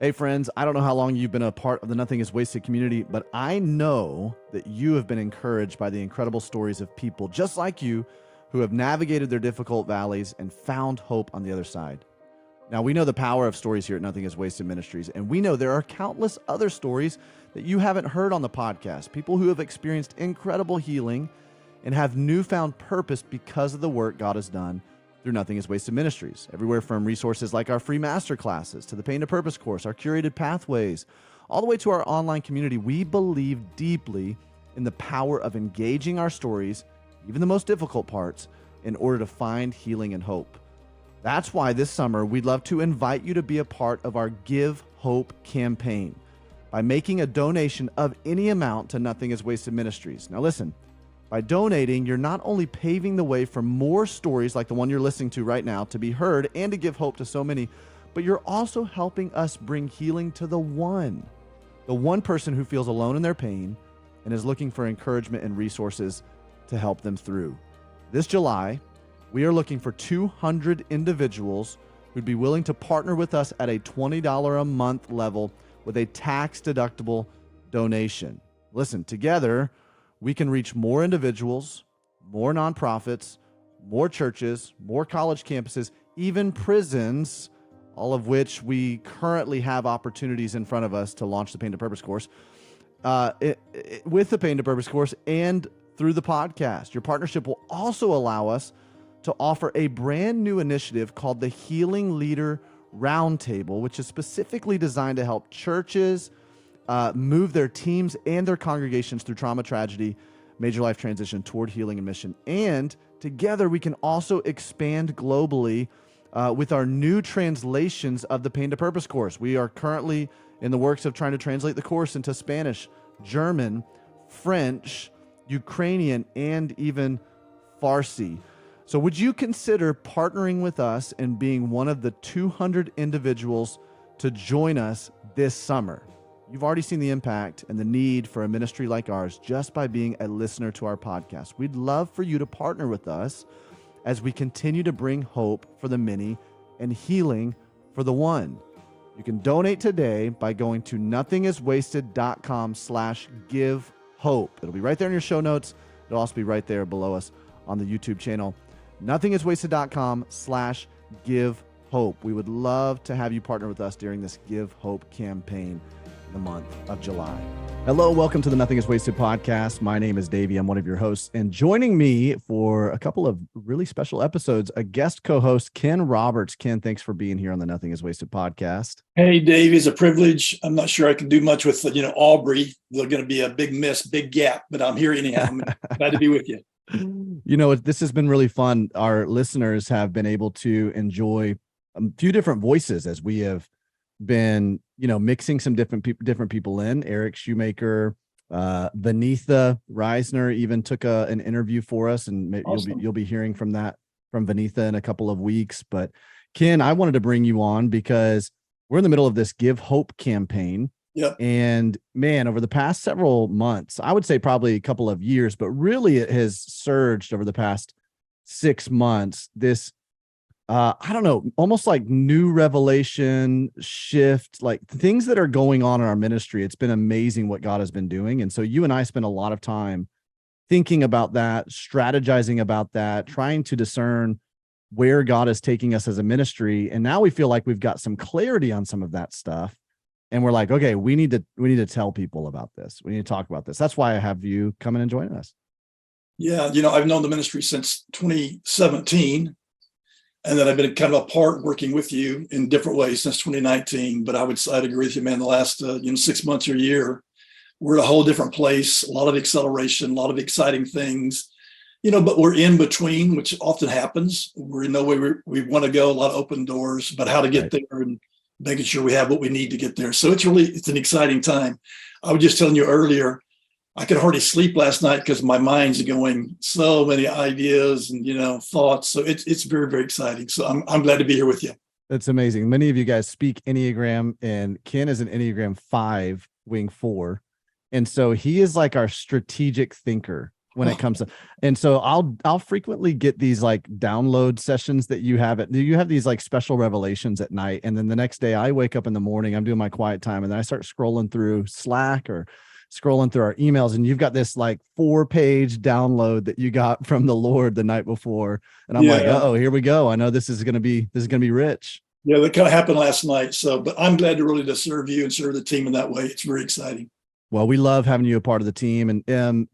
Hey friends, I don't know how long you've been a part of the Nothing is Wasted community, but I know that you have been encouraged by the incredible stories of people just like you who have navigated their difficult valleys and found hope on the other side. Now, we know the power of stories here at Nothing is Wasted Ministries, and we know there are countless other stories that you haven't heard on the podcast, people who have experienced incredible healing and have newfound purpose because of the work God has done through Nothing is Wasted Ministries. Everywhere from resources like our free master classes to the Pain to Purpose course, our curated pathways, all the way to our online community, we believe deeply in the power of engaging our stories, even the most difficult parts, in order to find healing and hope. That's why this summer, we'd love to invite you to be a part of our Give Hope campaign by making a donation of any amount to Nothing is Wasted Ministries. Now listen, by donating, you're not only paving the way for more stories like the one you're listening to right now to be heard and to give hope to so many, but you're also helping us bring healing to the one person who feels alone in their pain and is looking for encouragement and resources to help them through. This July, we are looking for 200 individuals who'd be willing to partner with us at a $20 a month level with a tax-deductible donation. Listen, together, we can reach more individuals, more nonprofits, more churches, more college campuses, even prisons, all of which we currently have opportunities in front of us to launch the Pain to Purpose course, with the Pain to Purpose course and through the podcast. Your partnership will also allow us to offer a brand new initiative called the Healing Leader Roundtable, which is specifically designed to help churches move their teams and their congregations through trauma, tragedy, major life transition toward healing and mission. And together we can also expand globally with our new translations of the Pain to Purpose course. We are currently in the works of trying to translate the course into Spanish, German, French, Ukrainian, and even Farsi. So would you consider partnering with us and being one of the 200 individuals to join us this summer? You've already seen the impact and the need for a ministry like ours just by being a listener to our podcast. We'd love for you to partner with us as we continue to bring hope for the many and healing for the one. You can donate today by going to nothingiswasted.com/give hope. It'll be right there in your show notes. It'll also be right there below us on the YouTube channel. nothingiswasted.com/give hope. We would love to have you partner with us during this Give Hope campaign in the month of July. Hello, welcome to the Nothing is Wasted podcast. My name is Davey. I'm one of your hosts, and joining me for a couple of really special episodes, a guest co-host, Ken Roberts. Ken, thanks for being here on the Nothing is Wasted podcast. Hey, Davey, it's a privilege. I'm not sure I can do much with, Aubrey. There's going to be a big miss, big gap, but I'm here anyhow. I'm glad to be with you. You know, this has been really fun. Our listeners have been able to enjoy a few different voices as we have been, mixing some different people in. Eric Shoemaker, Vanitha Reisner even took an interview for us, and awesome. You'll be hearing from Vanitha in a couple of weeks. But Ken, I wanted to bring you on because we're in the middle of this Give Hope campaign. Yep. And man, over the past several months, I would say probably a couple of years, but really it has surged over the past 6 months. This, I don't know, almost like new revelation shift, like things that are going on in our ministry. It's been amazing what God has been doing. And so you and I spend a lot of time thinking about that, strategizing about that, trying to discern where God is taking us as a ministry. And now we feel like we've got some clarity on some of that stuff. And we're like, okay, we need to tell people about this. We need to talk about this. That's why I have you coming and joining us. Yeah. I've known the ministry since 2017, and then I've been kind of a part working with you in different ways since 2019. But I'd agree with you, man, the last, 6 months or a year, we're at a whole different place, a lot of acceleration, a lot of exciting things, but we're in between, which often happens. We're in no way we want to go, a lot of open doors, but how to get there and making sure we have what we need to get there. So it's an exciting time. I was just telling you earlier, I could hardly sleep last night because my mind's going so many ideas and, thoughts. So it's very, very exciting. So I'm glad to be here with you. That's amazing. Many of you guys speak Enneagram, and Ken is an Enneagram 5, wing 4. And so he is like our strategic thinker. when it comes to, and so I'll frequently get these like download sessions that you have you have these like special revelations at night. And then the next day I wake up in the morning, I'm doing my quiet time, and then I start scrolling through Slack or scrolling through our emails, and you've got this like 4-page download that you got from the Lord the night before. And I'm like, oh, here we go. I know this is going to be rich. Yeah, that kind of happened last night. So, but I'm glad to really to serve you and serve the team in that way. It's very exciting. Well, we love having you a part of the team. And,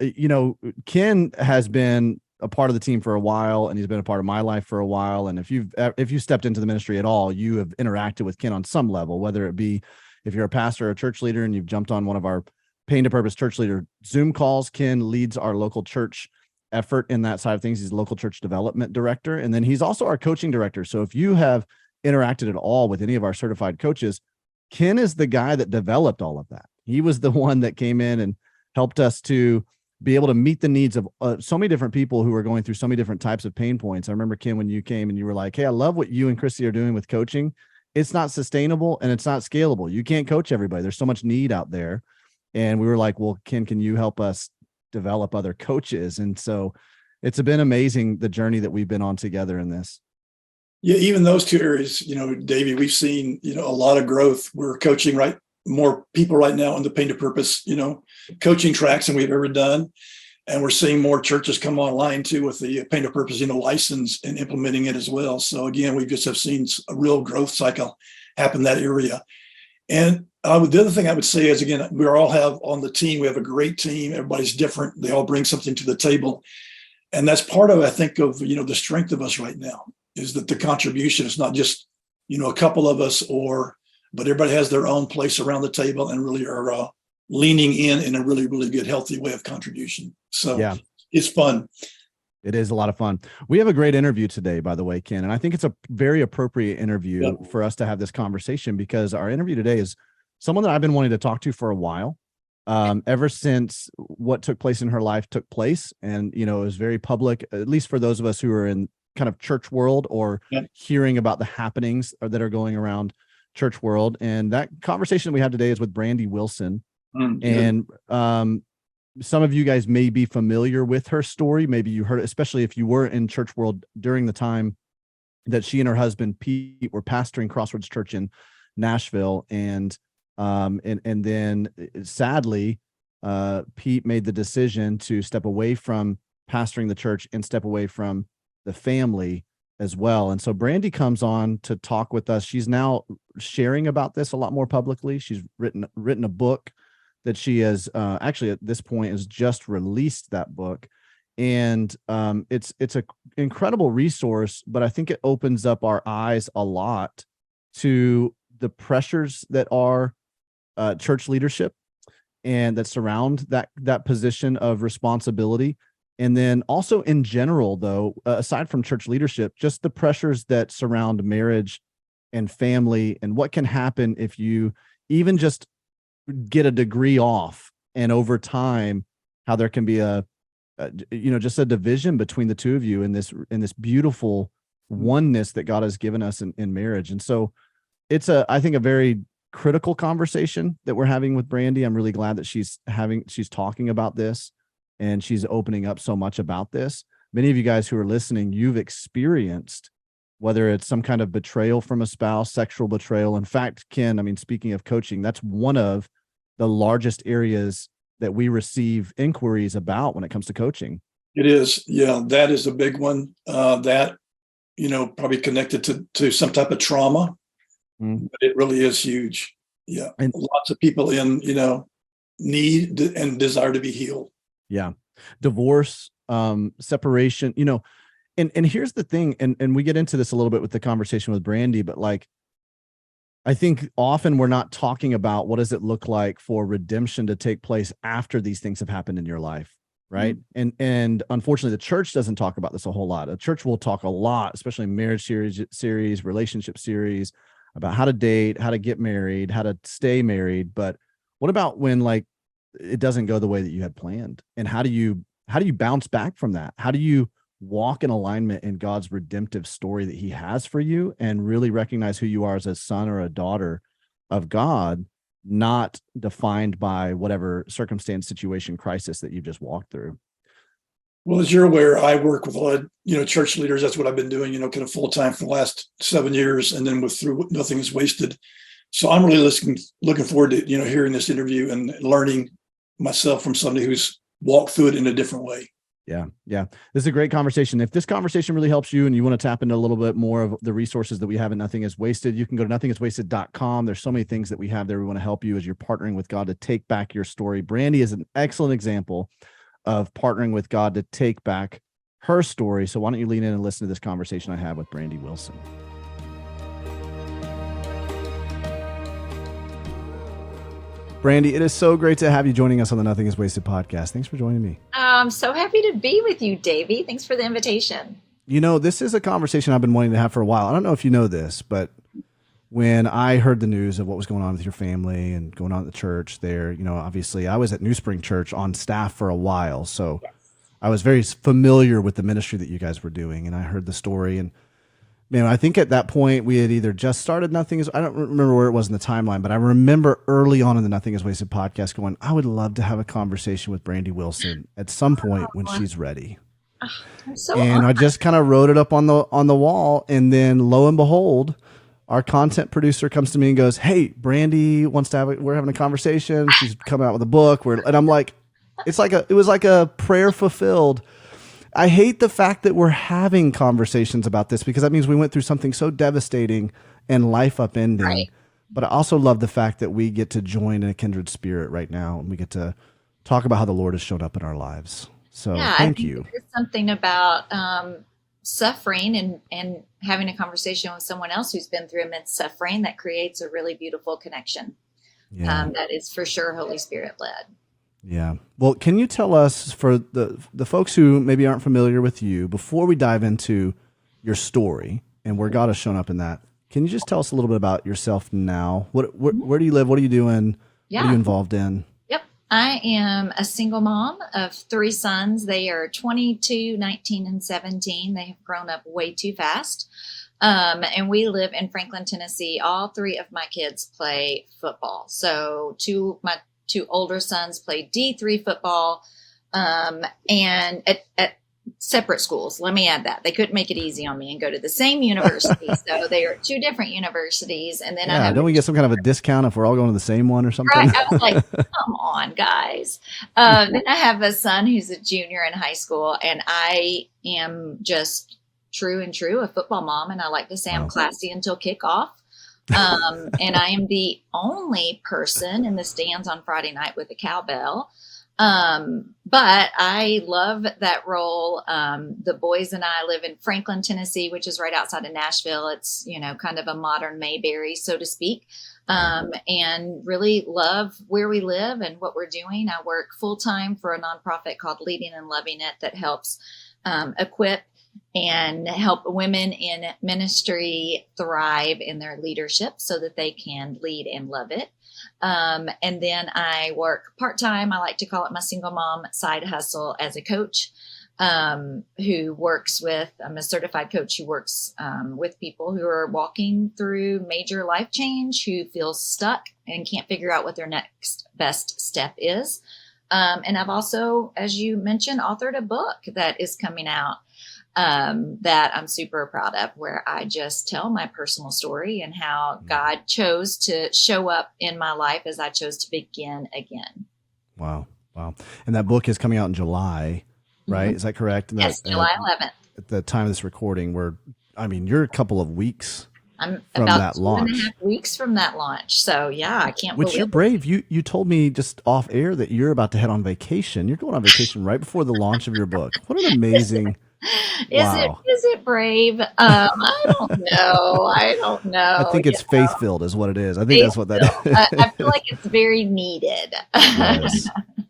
Ken has been a part of the team for a while, and he's been a part of my life for a while. And if you stepped into the ministry at all, you have interacted with Ken on some level, whether it be if you're a pastor or a church leader and you've jumped on one of our Pain to Purpose church leader Zoom calls. Ken leads our local church effort in that side of things. He's local church development director. And then he's also our coaching director. So if you have interacted at all with any of our certified coaches, Ken is the guy that developed all of that. He was the one that came in and helped us to be able to meet the needs of so many different people who are going through so many different types of pain points. I remember, Ken, when you came and you were like, hey, I love what you and Christy are doing with coaching. It's not sustainable and it's not scalable. You can't coach everybody. There's so much need out there. And we were like, well, Ken, can you help us develop other coaches? And so it's been amazing, the journey that we've been on together in this. Yeah, even those two areas, Davey, we've seen, a lot of growth. We're coaching more people right now on the Pain to Purpose, coaching tracks than we've ever done. And we're seeing more churches come online too with the Pain to Purpose, license and implementing it as well. So again, we just have seen a real growth cycle happen in that area. And the other thing I would say is, again, we all have on the team, we have a great team. Everybody's different. They all bring something to the table. And that's part of, I think, of, the strength of us right now is that the contribution is not just, a couple of us but everybody has their own place around the table and really are leaning in a really, really good, healthy way of contribution. So yeah, it's fun. It is a lot of fun. We have a great interview today, by the way, Ken, and I think it's a very appropriate interview for us to have this conversation, because our interview today is someone that I've been wanting to talk to for a while, ever since what took place in her life took place. And, it was very public, at least for those of us who are in kind of church world or hearing about the happenings that are going around church world. And that conversation we had today is with Brandi Wilson. And some of you guys may be familiar with her story. Maybe you heard it, especially if you were in church world during the time that she and her husband Pete were pastoring Crossroads Church in Nashville. And then sadly, Pete made the decision to step away from pastoring the church and step away from the family as well. And so Brandi comes on to talk with us. She's now sharing about this a lot more publicly. She's written a book that she has actually at this point has just released that book. And it's an incredible resource, but I think it opens up our eyes a lot to the pressures that are church leadership and that surround that position of responsibility. And then also in general, though, aside from church leadership, just the pressures that surround marriage and family, and what can happen if you even just get a degree off, and over time, how there can be just a division between the two of you in this beautiful oneness that God has given us in marriage. And so it's I think a very critical conversation that we're having with Brandi. I'm really glad that she's talking about this, and she's opening up so much about this. Many of you guys who are listening, you've experienced, whether it's some kind of betrayal from a spouse, sexual betrayal. In fact, Ken, speaking of coaching, that's one of the largest areas that we receive inquiries about when it comes to coaching. It is. Yeah, that is a big one. That, probably connected to some type of trauma. But it really is huge. Yeah. And lots of people in, need and desire to be healed. Yeah. Divorce, separation, and here's the thing, and we get into this a little bit with the conversation with Brandi, but I think often we're not talking about what does it look like for redemption to take place after these things have happened in your life, right? And unfortunately, the church doesn't talk about this a whole lot. A church will talk a lot, especially in marriage series, relationship series, about how to date, how to get married, how to stay married. But what about when it doesn't go the way that you had planned? And how do you bounce back from that? How do you walk in alignment in God's redemptive story that he has for you, and really recognize who you are as a son or a daughter of God, not defined by whatever circumstance, situation, crisis that you've just walked through? Well, as you're aware, I work with a lot of, church leaders. That's what I've been doing, kind of full time for the last 7 years. And then with through Nothing is Wasted. So I'm really looking forward to, hearing this interview and learning myself from somebody who's walked through it in a different way. Yeah. Yeah. This is a great conversation. If this conversation really helps you and you want to tap into a little bit more of the resources that we have at Nothing is Wasted, you can go to nothingiswasted.com. There's so many things that we have there. We want to help you as you're partnering with God to take back your story. Brandi is an excellent example of partnering with God to take back her story. So why don't you lean in and listen to this conversation I have with Brandi Wilson. Brandi, it is so great to have you joining us on the Nothing is Wasted podcast. Thanks for joining me. I'm so happy to be with you, Davey. Thanks for the invitation. This is a conversation I've been wanting to have for a while. I don't know if you know this, but when I heard the news of what was going on with your family and going on at the church there, obviously I was at New Spring Church on staff for a while. So yes. I was very familiar with the ministry that you guys were doing. And I heard the story, and man, I think at that point we had either just started I don't remember where it was in the timeline, but I remember early on in the Nothing is Wasted podcast going, I would love to have a conversation with Brandi Wilson at some point when she's ready. I'm so and honored. I just kind of wrote it up on the wall. And then lo and behold, our content producer comes to me and goes, hey, Brandi wants to we're having a conversation. She's coming out with a book. And I'm like, it was like a prayer fulfilled. I hate the fact that we're having conversations about this because that means we went through something so devastating and life upending. Right. But I also love the fact that we get to join in a kindred spirit right now, and we get to talk about how the Lord has shown up in our lives. So thank you. There's something about suffering and having a conversation with someone else who's been through immense suffering that creates a really beautiful connection. Yeah. That is for sure Holy Spirit led. Yeah. Well, can you tell us, for the folks who maybe aren't familiar with you, before we dive into your story and where God has shown up in that, can you just tell us a little bit about yourself now? Where do you live? What are you doing? Yeah. What are you involved in? Yep. I am a single mom of 3 sons. They are 22, 19, and 17. They have grown up way too fast. And we live in Franklin, Tennessee. All 3 of my kids play football. So my 2 older sons play D3 football, and at separate schools. Let me add that. They couldn't make it easy on me and go to the same university. So they are 2 different universities. And then don't we get some kind of a discount if we're all going to the same one or something? Right. I was like, come on, guys. Then I have a son who's a junior in high school, and I am just true a football mom. And I like to say I'm classy until kickoff. And I am the only person in the stands on Friday night with a cowbell. But I love that role. The boys and I live in Franklin, Tennessee, which is right outside of Nashville. It's, kind of a modern Mayberry, so to speak. And really love where we live and what we're doing. I work full time for a nonprofit called Leading and Loving It that helps, equip and help women in ministry thrive in their leadership so that they can lead and love it. And then I work part-time. I like to call it my single mom side hustle as a coach, who works with, I'm a certified coach who works with people who are walking through major life change, who feel stuck and can't figure out what their next best step is. And I've also, as you mentioned, authored a book that is coming out that I'm super proud of, where I just tell my personal story and how God chose to show up in my life as I chose to begin again. Wow. And that book is coming out in July, right? Mm-hmm. Is that correct? Yes, July 11th. At the time of this recording, you're a couple of weeks I'm from about that 2.5 weeks from that launch. So yeah, I can't believe you're brave. You told me just off air that you're about to head on vacation. You're going on vacation right before the launch of your book. What an amazing... Wow. Is it brave? I don't know. I think it's faith-filled is what it is. I think that's what that is. I feel like it's very needed.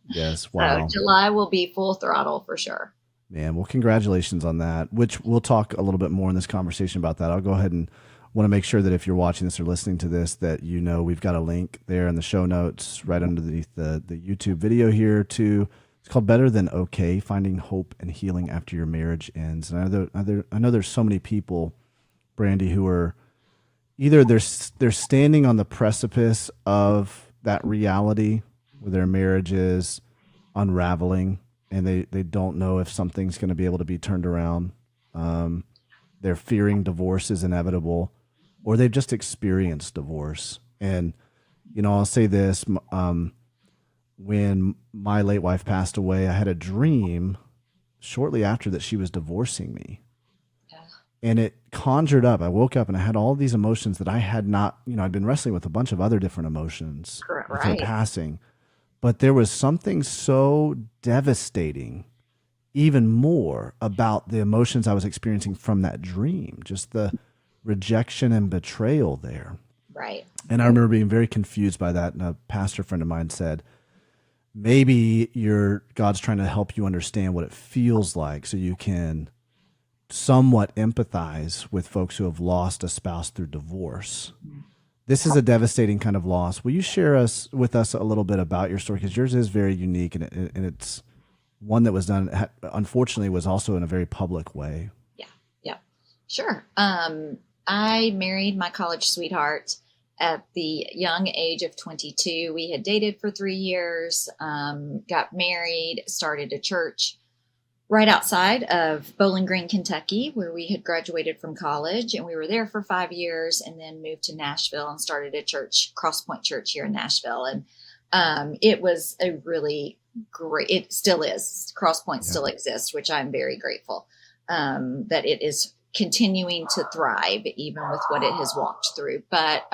Yes. Wow. So July will be full throttle for sure. Man, well, congratulations on that, which we'll talk a little bit more in this conversation about that. I'll go ahead and want to make sure that if you're watching this or listening to this, that we've got a link there in the show notes right underneath the YouTube video here too. It's called Better Than Okay, Finding Hope and Healing After Your Marriage Ends. And I know there's so many people, Brandi, who are either they're standing on the precipice of that reality where their marriage is unraveling, and they don't know if something's going to be able to be turned around. They're fearing divorce is inevitable, or they've just experienced divorce. And, I'll say this, when my late wife passed away, I had a dream shortly after that she was divorcing me. And it conjured up. I woke up and I had all these emotions that I had not, I'd been wrestling with a bunch of other different emotions with her passing. But there was something so devastating, even more, about the emotions I was experiencing from that dream, just the rejection and betrayal there. Right. And I remember being very confused by that. And a pastor friend of mine said, maybe God's trying to help you understand what it feels like so you can somewhat empathize with folks who have lost a spouse through divorce. This is a devastating kind of loss. Will you share with us a little bit about your story? Because yours is very unique, and it's one that was done, unfortunately, was also in a very public way. Yeah, sure. I married my college sweetheart at the young age of 22. We had dated for 3 years, got married, started a church right outside of Bowling Green, Kentucky, where we had graduated from college, and we were there for 5 years, and then moved to Nashville and started a church, Crosspoint Church here in Nashville. And it was a really great, it still is, Crosspoint still exists, which I'm very grateful that it is continuing to thrive even with what it has walked through. But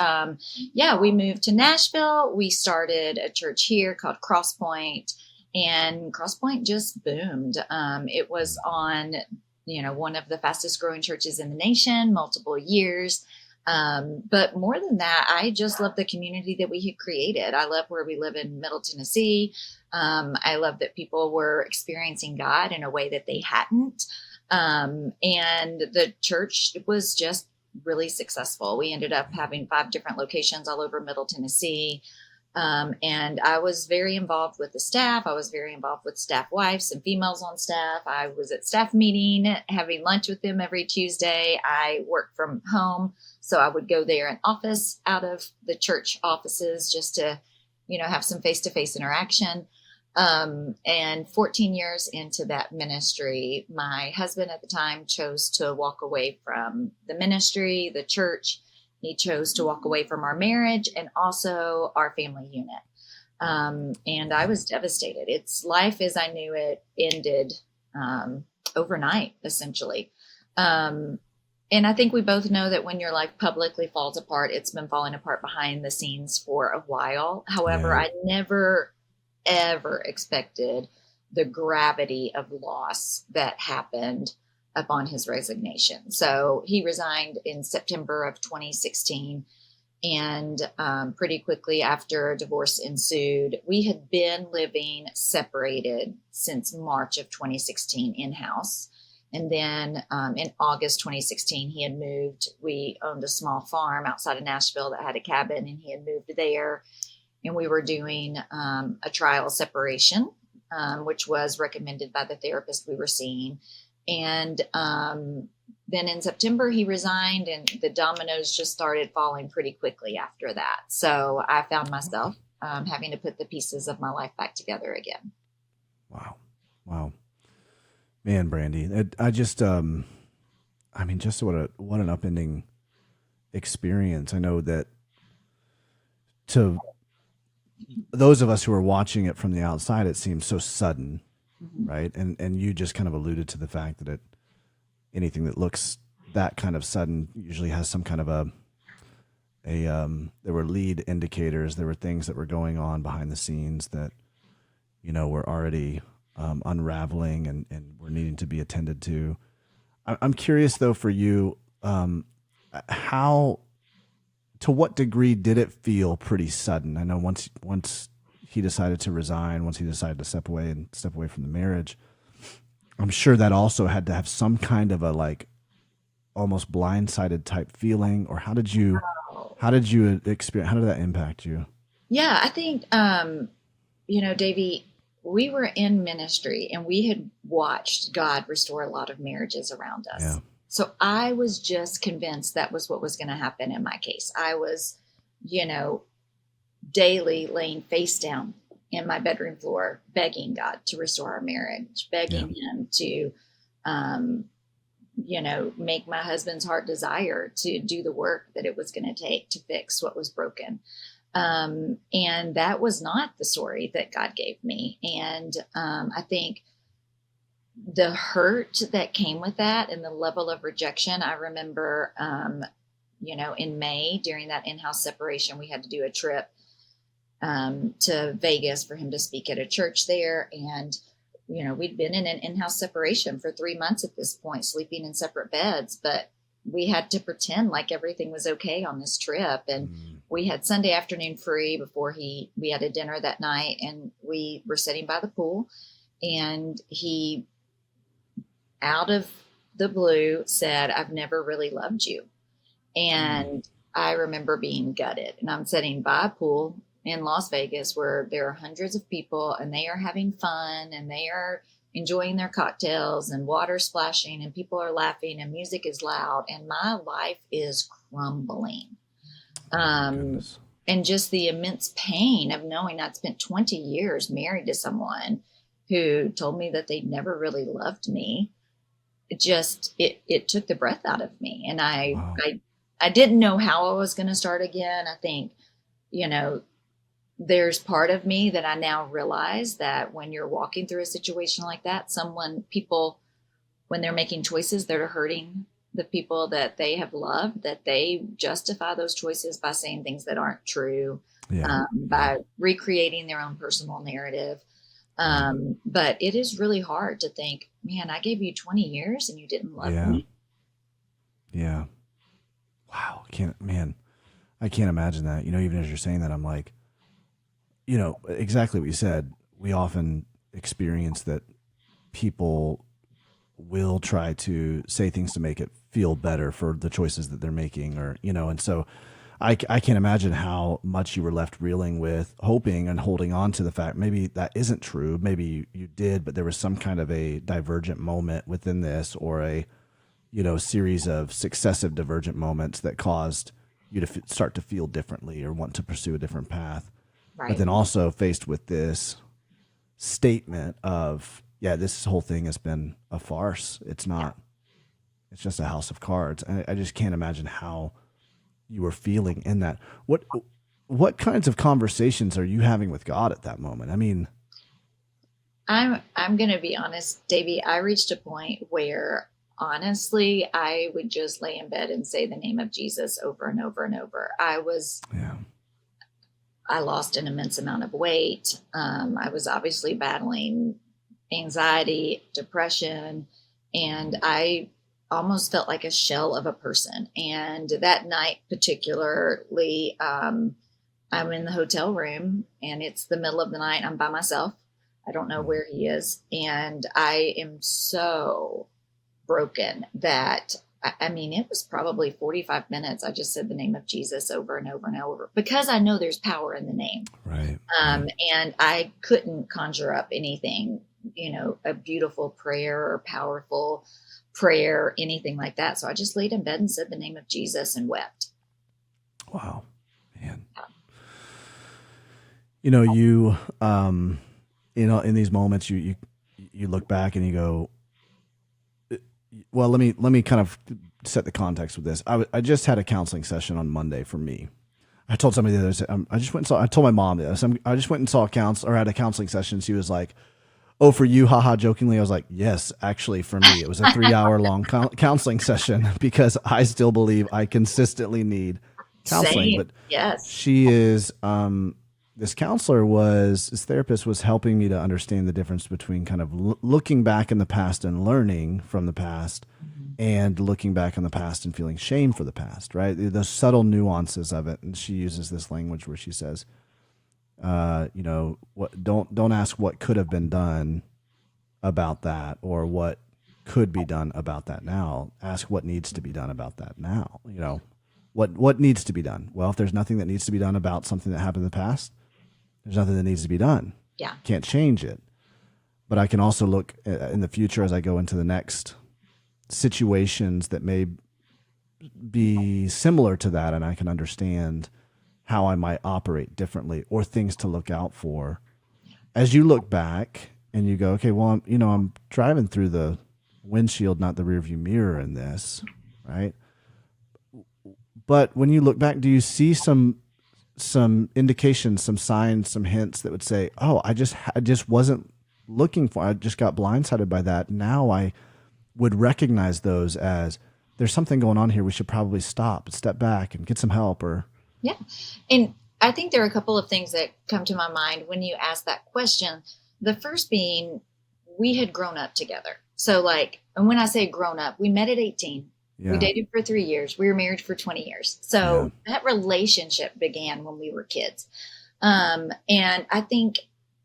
we moved to Nashville. We started a church here called Crosspoint. And Crosspoint just boomed. It was on, one of the fastest growing churches in the nation, multiple years. But more than that, I just love the community that we had created. I love where we live in Middle Tennessee. I love that people were experiencing God in a way that they hadn't. And the church was just really successful. We ended up having 5 different locations all over Middle Tennessee. And I was very involved with the staff. I was very involved with staff wives and females on staff. I was at staff meeting, having lunch with them every Tuesday. I worked from home, so I would go there in office out of the church offices just to, have some face-to-face interaction. And 14 years into that ministry, my husband at the time chose to walk away from the ministry, the church. He chose to walk away from our marriage and also our family unit. And I was devastated. It's life as I knew it ended overnight, essentially. And I think we both know that when your life publicly falls apart, it's been falling apart behind the scenes for a while. However, I never, ever expected the gravity of loss that happened upon his resignation. So he resigned in September of 2016. And pretty quickly after a divorce ensued, we had been living separated since March of 2016 in-house. And then in August 2016, he had moved. We owned a small farm outside of Nashville that had a cabin, and he had moved there. And we were doing a trial separation, which was recommended by the therapist we were seeing. And then in September, he resigned, and the dominoes just started falling pretty quickly after that. So I found myself having to put the pieces of my life back together again. Wow. Man, Brandi, I just, just what an upending experience. I know that to those of us who are watching it from the outside, it seems so sudden. Right. And you just kind of alluded to the fact that anything that looks that kind of sudden usually has some kind of there were lead indicators. There were things that were going on behind the scenes that, were already unraveling and were needing to be attended to. I'm curious though, for you, to what degree did it feel pretty sudden? I know once he decided to resign, once he decided to step away from the marriage, I'm sure that also had to have some kind of a almost blindsided type feeling. Or how did you experience? How did that impact you? Yeah, I think Davey, we were in ministry and we had watched God restore a lot of marriages around us. Yeah. So I was just convinced that was what was going to happen in my case. I was, daily laying face down in my bedroom floor, begging God to restore our marriage, begging him to, make my husband's heart desire to do the work that it was going to take to fix what was broken. And that was not the story that God gave me. And I think the hurt that came with that and the level of rejection, I remember, in May during that in-house separation, we had to do a trip to Vegas for him to speak at a church there. And, we'd been in an in-house separation for 3 months at this point, sleeping in separate beds, but we had to pretend like everything was okay on this trip. And we had Sunday afternoon free before we had a dinner that night, and we were sitting by the pool, and he, out of the blue, said, "I've never really loved you." And I remember being gutted, and I'm sitting by a pool in Las Vegas where there are hundreds of people, and they are having fun, and they are enjoying their cocktails, and water splashing, and people are laughing, and music is loud, and my life is crumbling. And just the immense pain of knowing I'd spent 20 years married to someone who told me that they'd never really loved me. It took the breath out of me. And I didn't know how I was going to start again. I think, there's part of me that I now realize that when you're walking through a situation like that, people, when they're making choices that are hurting the people that they have loved, that they justify those choices by saying things that aren't true, by recreating their own personal narrative. But it is really hard to think, man, I gave you 20 years and you didn't love me. Yeah. Wow. I can't imagine that. Even as you're saying that, I'm like, exactly what you said. We often experience that people will try to say things to make it feel better for the choices that they're making, or, and so I can't imagine how much you were left reeling with, hoping and holding on to the fact maybe that isn't true. Maybe you did, but there was some kind of a divergent moment within this, or a, series of successive divergent moments that caused you to start to feel differently or want to pursue a different path. Right. But then also faced with this statement of, this whole thing has been a farce. It's not, it's just a house of cards. And I just can't imagine how you were feeling in that. What kinds of conversations are you having with God at that moment? I mean, I'm going to be honest, Davey, I reached a point where honestly, I would just lay in bed and say the name of Jesus over and over and over. I lost an immense amount of weight. I was obviously battling anxiety, depression, and I almost felt like a shell of a person. And that night particularly, I'm in the hotel room, and it's the middle of the night. I'm by myself. I don't know where he is. And I am so broken that, it was probably 45 minutes. I just said the name of Jesus over and over and over, because I know there's power in the name. Right. And I couldn't conjure up anything, a beautiful prayer or powerful prayer, anything like that. So I just laid in bed and said the name of Jesus and wept. Wow, man. You, in these moments, you look back and you go, well, let me kind of set the context with this. I just had a counseling session on Monday for me. I told somebody the other day, I told my mom this. I just went and saw had a counseling session. She was like, "Oh, for you," haha, jokingly. I was like, "Yes, actually for me." It was a 3-hour long counseling session, because I still believe I consistently need counseling. Same. But yes, she is, this therapist was helping me to understand the difference between kind of looking back in the past and learning from the past, and looking back on the past and feeling shame for the past, right? The subtle nuances of it. And she uses this language where she says, don't ask what could have been done about that, or what could be done about that now. Ask what needs to be done about that now. What needs to be done? Well, if there's nothing that needs to be done about something that happened in the past, there's nothing that needs to be done. Yeah. Can't change it. But I can also look in the future as I go into the next situations that may be similar to that, and I can understand how I might operate differently, or things to look out for as you look back and you go, okay, well, I'm driving through the windshield, not the rearview mirror in this, right? But when you look back, do you see some indications, some signs, some hints that would say, oh, I just wasn't looking for, I just got blindsided by that. Now I would recognize those as there's something going on here. We should probably stop, step back and get some help Yeah. And I think there are a couple of things that come to my mind when you ask that question. The first being, we had grown up together. So and when I say grown up, we met at 18. Yeah. We dated for 3 years. We were married for 20 years. So that relationship began when we were kids. And I think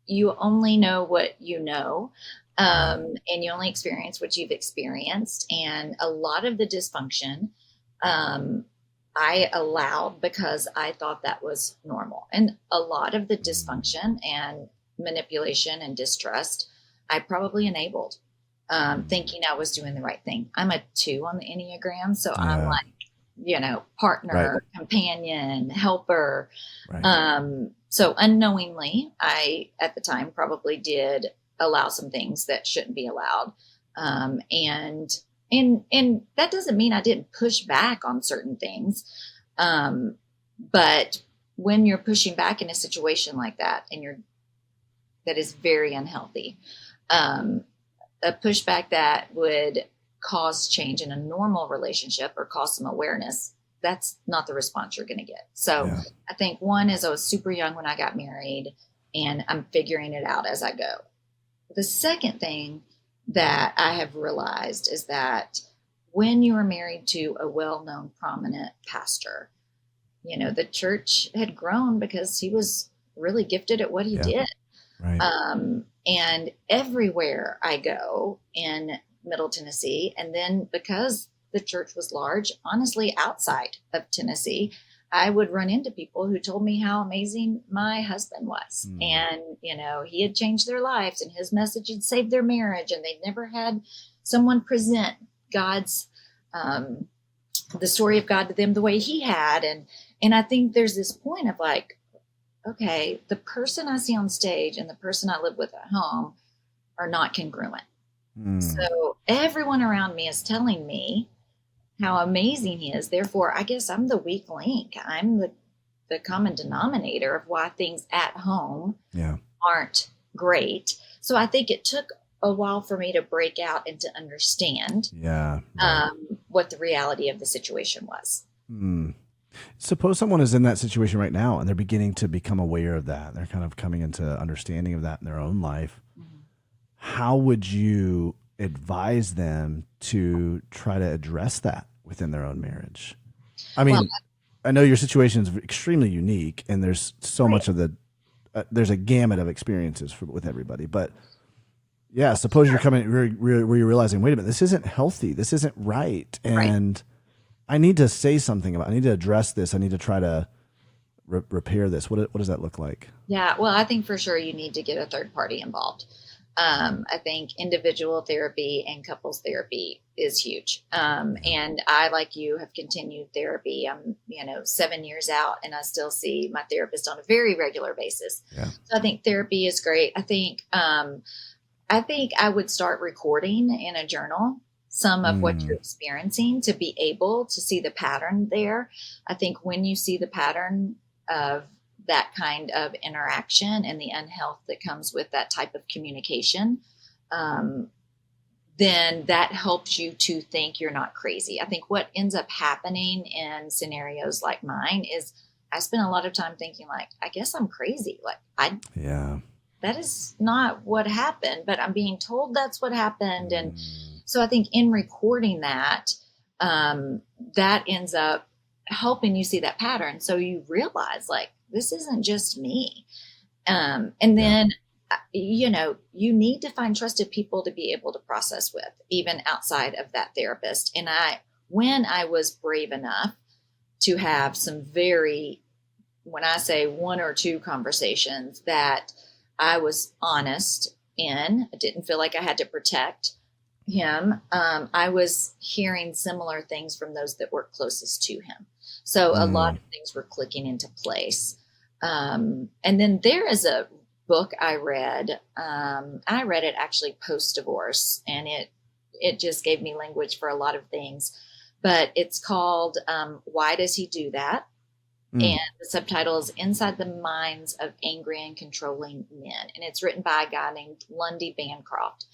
you only know what you know. And you only experience what you've experienced. And a lot of the dysfunction, I allowed because I thought that was normal. And a lot of the dysfunction and manipulation and distrust, I probably enabled, thinking I was doing the right thing. I'm a 2 on the Enneagram. So I'm like, partner, companion, helper. Right. So unknowingly, I, at the time, probably did allow some things that shouldn't be allowed. And that doesn't mean I didn't push back on certain things. But when you're pushing back in a situation like that, and that is very unhealthy, a pushback that would cause change in a normal relationship or cause some awareness, that's not the response you're going to get. So I think one is I was super young when I got married, and I'm figuring it out as I go. The second thing that I have realized is that when you are married to a well-known, prominent pastor, the church had grown because he was really gifted at what he did. Right. And everywhere I go in Middle Tennessee, and then because the church was large, honestly, outside of Tennessee, I would run into people who told me how amazing my husband was. And, he had changed their lives and his message had saved their marriage, and they'd never had someone present God's, the story of God to them the way he had. And I think there's this point of like, okay, the person I see on stage and the person I live with at home are not congruent. So everyone around me is telling me how amazing he is. Therefore, I guess I'm the weak link. I'm the common denominator of why things at home aren't great. So I think it took a while for me to break out and to understand what the reality of the situation was. Suppose someone is in that situation right now and they're beginning to become aware of that. They're kind of coming into understanding of that in their own life. How would you advise them to try to address that within their own marriage? I mean, I know your situation is extremely unique, and there's so much of there's a gamut of experiences with everybody. But suppose you're coming where you're realizing, wait a minute, this isn't healthy, this isn't right, and I need to say something about it. I need to address this. I need to try to repair this. What does that look like? Yeah, well, I think for sure you need to get a third party involved. I think individual therapy and couples therapy is huge. And I, like you, have continued therapy. I'm, 7 years out, and I still see my therapist on a very regular basis. So I think therapy is great. I think I would start recording in a journal some of what you're experiencing to be able to see the pattern there. I think when you see the pattern of that kind of interaction and the unhealth that comes with that type of communication, then that helps you to think you're not crazy. I think what ends up happening in scenarios like mine is I spend a lot of time thinking like, I guess I'm crazy. That is not what happened, but I'm being told that's what happened. And so I think in recording that, that ends up helping you see that pattern. So you realize like, this isn't just me. And then, you need to find trusted people to be able to process with, even outside of that therapist. And when I was brave enough to have some when I say 1 or 2 conversations that I was honest in, I didn't feel like I had to protect him. I was hearing similar things from those that were closest to him. So a lot of things were clicking into place. And then there is a book I read it actually post-divorce, and it just gave me language for a lot of things. But it's called Why Does He Do That? And the subtitle is Inside the Minds of Angry and Controlling Men. And it's written by a guy named Lundy Bancroft.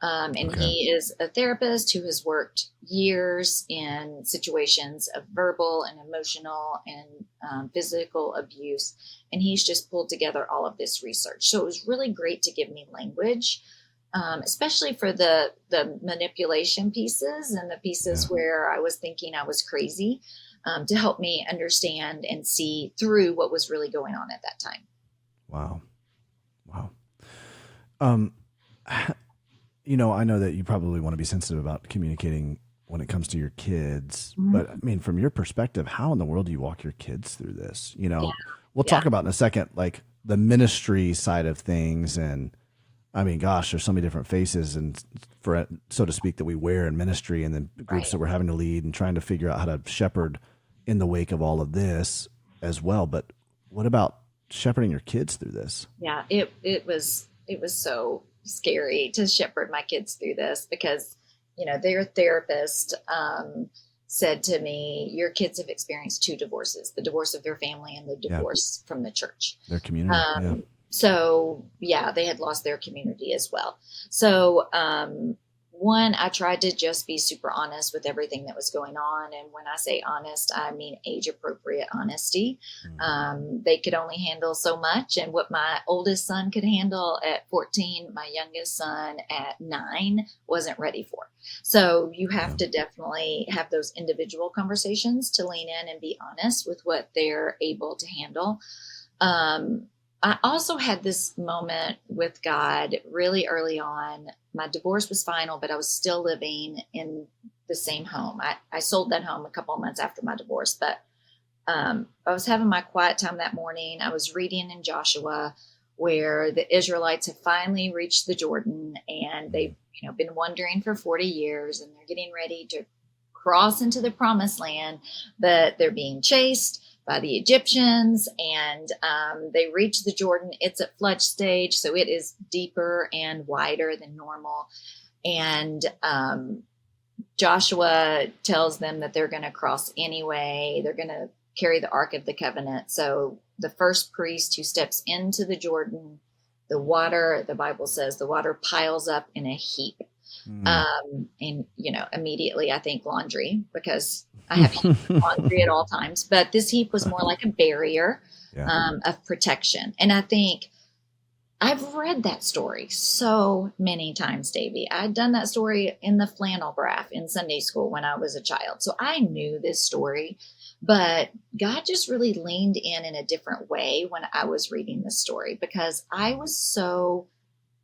And he is a therapist who has worked years in situations of verbal and emotional and physical abuse. And he's just pulled together all of this research. So it was really great to give me language, especially for the manipulation pieces and the pieces where I was thinking I was crazy, to help me understand and see through what was really going on at that time. Wow. I know that you probably want to be sensitive about communicating when it comes to your kids, but I mean, from your perspective, how in the world do you walk your kids through this? We'll talk about in a second, like the ministry side of things. And I mean, gosh, there's so many different faces and so to speak, that we wear in ministry, and then groups that we're having to lead and trying to figure out how to shepherd in the wake of all of this as well. But what about shepherding your kids through this? Yeah, it was so scary to shepherd my kids through this because, their therapist said to me, your kids have experienced 2 divorces, the divorce of their family and the divorce from the church. Their community. So they had lost their community as well. So, one, I tried to just be super honest with everything that was going on. And when I say honest, I mean age appropriate honesty. They could only handle so much. And what my oldest son could handle at 14, my youngest son at 9 wasn't ready for. So you have to definitely have those individual conversations to lean in and be honest with what they're able to handle. I also had this moment with God really early on. My divorce was final, but I was still living in the same home. I sold that home a couple of months after my divorce, but I was having my quiet time that morning. I was reading in Joshua where the Israelites have finally reached the Jordan, and they've been wandering for 40 years, and they're getting ready to cross into the promised land, but they're being chased by the Egyptians, and they reach the Jordan. It's at flood stage, so it is deeper and wider than normal. And Joshua tells them that they're going to cross anyway. They're going to carry the Ark of the Covenant. So the first priest who steps into the Jordan, the water, the Bible says, the water piles up in a heap. And, immediately I think laundry, because I have laundry at all times, but this heap was more like a barrier of protection. And I think I've read that story so many times, Davey. I'd done that story in the flannel graph in Sunday school when I was a child. So I knew this story, but God just really leaned in a different way when I was reading this story, because I was so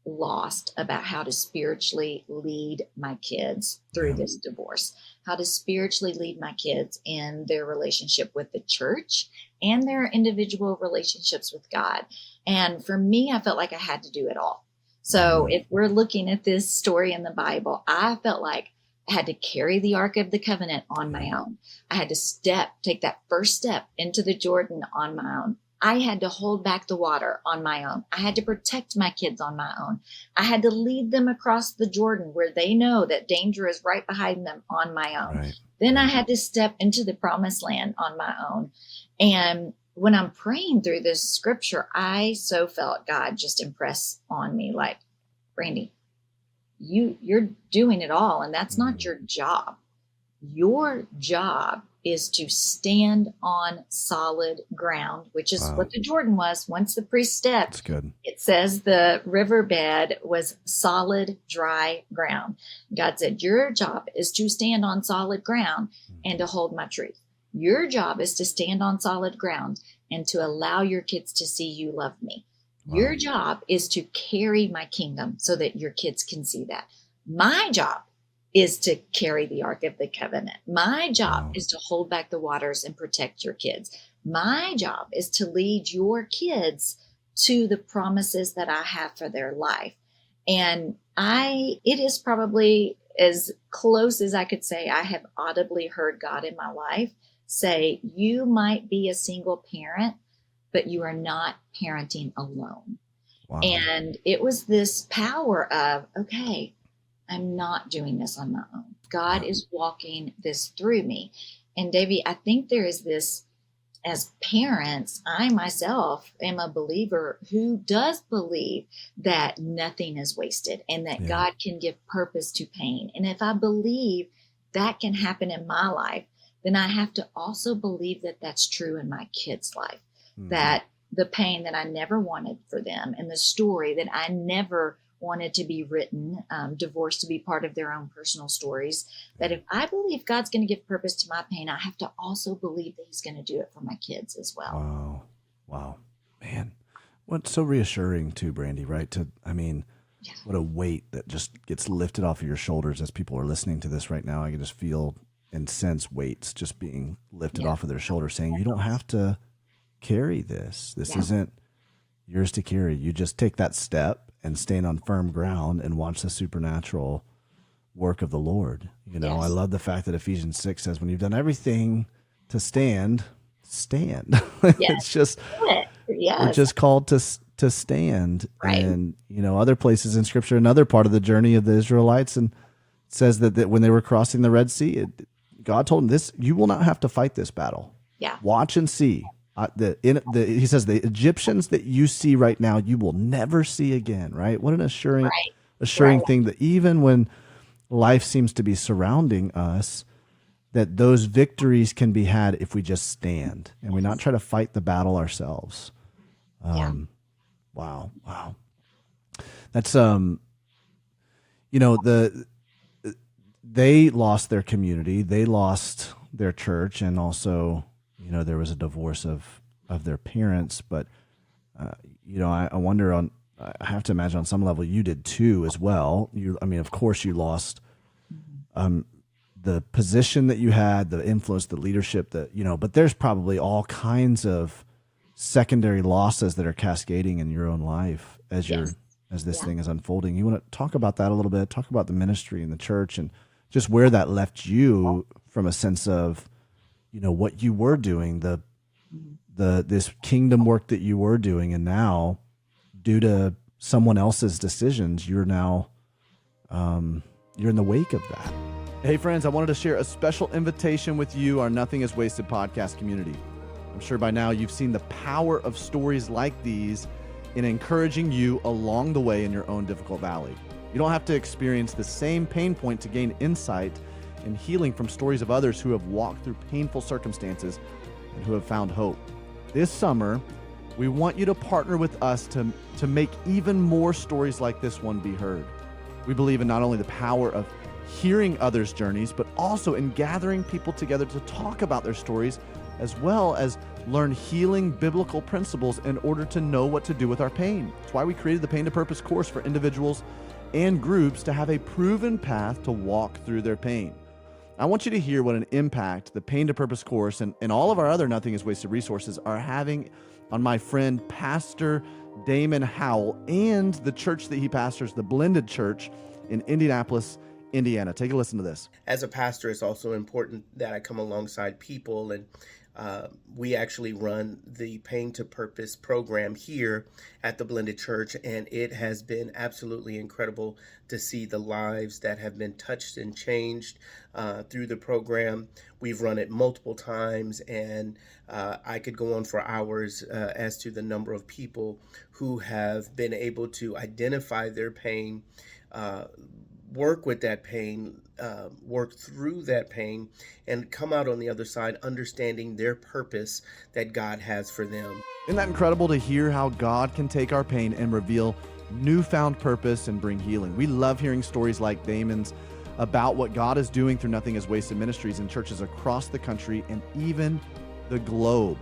lost about how to spiritually lead my kids through this divorce, how to spiritually lead my kids in their relationship with the church and their individual relationships with God. And for me, I felt like I had to do it all. So if we're looking at this story in the Bible, I felt like I had to carry the Ark of the Covenant on my own. I had to take that first step into the Jordan on my own. I had to hold back the water on my own. I had to protect my kids on my own. I had to lead them across the Jordan where they know that danger is right behind them on my own. Right. Then I had to step into the promised land on my own. And when I'm praying through this scripture, I so felt God just impress on me, like, Brandi, you're doing it all, and that's not your job. Your job is to stand on solid ground, which is what the Jordan was. Once the priest stepped, it says the riverbed was solid, dry ground. God said, your job is to stand on solid ground and to hold my truth. Your job is to stand on solid ground and to allow your kids to see you love me. Your job is to carry my kingdom so that your kids can see that. My job is to carry the Ark of the Covenant. My job is to hold back the waters and protect your kids. My job is to lead your kids to the promises that I have for their life. And it is probably as close as I could say I have audibly heard God in my life say, you might be a single parent, but you are not parenting alone. Wow. And it was this power of, okay, I'm not doing this on my own. God is walking this through me. And Davey, I think there is this, as parents, I myself am a believer who does believe that nothing is wasted and that God can give purpose to pain. And if I believe that can happen in my life, then I have to also believe that that's true in my kids' life, that the pain that I never wanted for them and the story that I never wanted to be written, divorce to be part of their own personal stories, that if I believe God's going to give purpose to my pain, I have to also believe that he's going to do it for my kids as well. Wow. Man, what's so reassuring too, Brandi, right? What a weight that just gets lifted off of your shoulders as people are listening to this right now. I can just feel and sense weights just being lifted off of their shoulders, saying you don't have to carry this. This isn't yours to carry. You just take that step and stand on firm ground and watch the supernatural work of the Lord. I love the fact that Ephesians 6 says, when you've done everything to stand. It's just, we're just called to stand. Right. And, other places in scripture, another part of the journey of the Israelites, and it says that when they were crossing the Red Sea, God told them this, you will not have to fight this battle. Yeah. Watch and see. He says the Egyptians that you see right now, you will never see again. Right? What an assuring thing that even when life seems to be surrounding us, that those victories can be had if we just stand and we not try to fight the battle ourselves. Wow. That's they lost their community, they lost their church, and also there was a divorce of their parents, but I wonder I have to imagine on some level you did too as well. Of course you lost the position that you had, the influence, the leadership but there's probably all kinds of secondary losses that are cascading in your own life as this thing is unfolding. You want to talk about that a little bit, talk about the ministry and the church and just where that left you from a sense of what you were doing, this kingdom work that you were doing, and now due to someone else's decisions, you're now you're in the wake of that. Hey friends, I wanted to share a special invitation with you, our Nothing is Wasted podcast community. I'm sure by now you've seen the power of stories like these in encouraging you along the way in your own difficult valley. You don't have to experience the same pain point to gain insight and healing from stories of others who have walked through painful circumstances and who have found hope. This summer, we want you to partner with us to make even more stories like this one be heard. We believe in not only the power of hearing others' journeys, but also in gathering people together to talk about their stories, as well as learn healing biblical principles in order to know what to do with our pain. That's why we created the Pain to Purpose course for individuals and groups to have a proven path to walk through their pain. I want you to hear what an impact the Pain to Purpose course and all of our other Nothing is Wasted resources are having on my friend, Pastor Damon Howell, and the church that he pastors, the Blended Church in Indianapolis, Indiana. Take a listen to this. As a pastor, it's also important that I come alongside people, and we actually run the Pain to Purpose program here at the Blended Church, and it has been absolutely incredible to see the lives that have been touched and changed through the program. We've run it multiple times, and I could go on for hours as to the number of people who have been able to identify their pain, work with that pain, work through that pain, and come out on the other side understanding their purpose that God has for them. Isn't that incredible to hear how God can take our pain and reveal newfound purpose and bring healing? We love hearing stories like Damon's about what God is doing through Nothing is Wasted ministries in churches across the country and even the globe.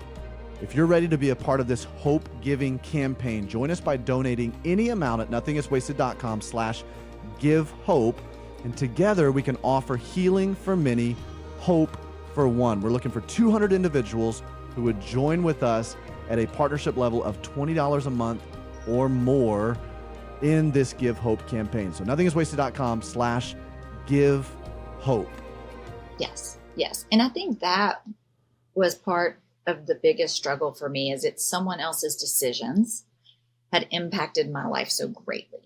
If you're ready to be a part of this hope-giving campaign, join us by donating any amount at nothingiswasted.com/give hope, and together we can offer healing for many, hope for one. We're looking for 200 individuals who would join with us at a partnership level of $20 a month or more in this Give Hope campaign. So nothingiswasted.com/give hope. Yes. And I think that was part of the biggest struggle for me, is it's someone else's decisions. had impacted my life so greatly.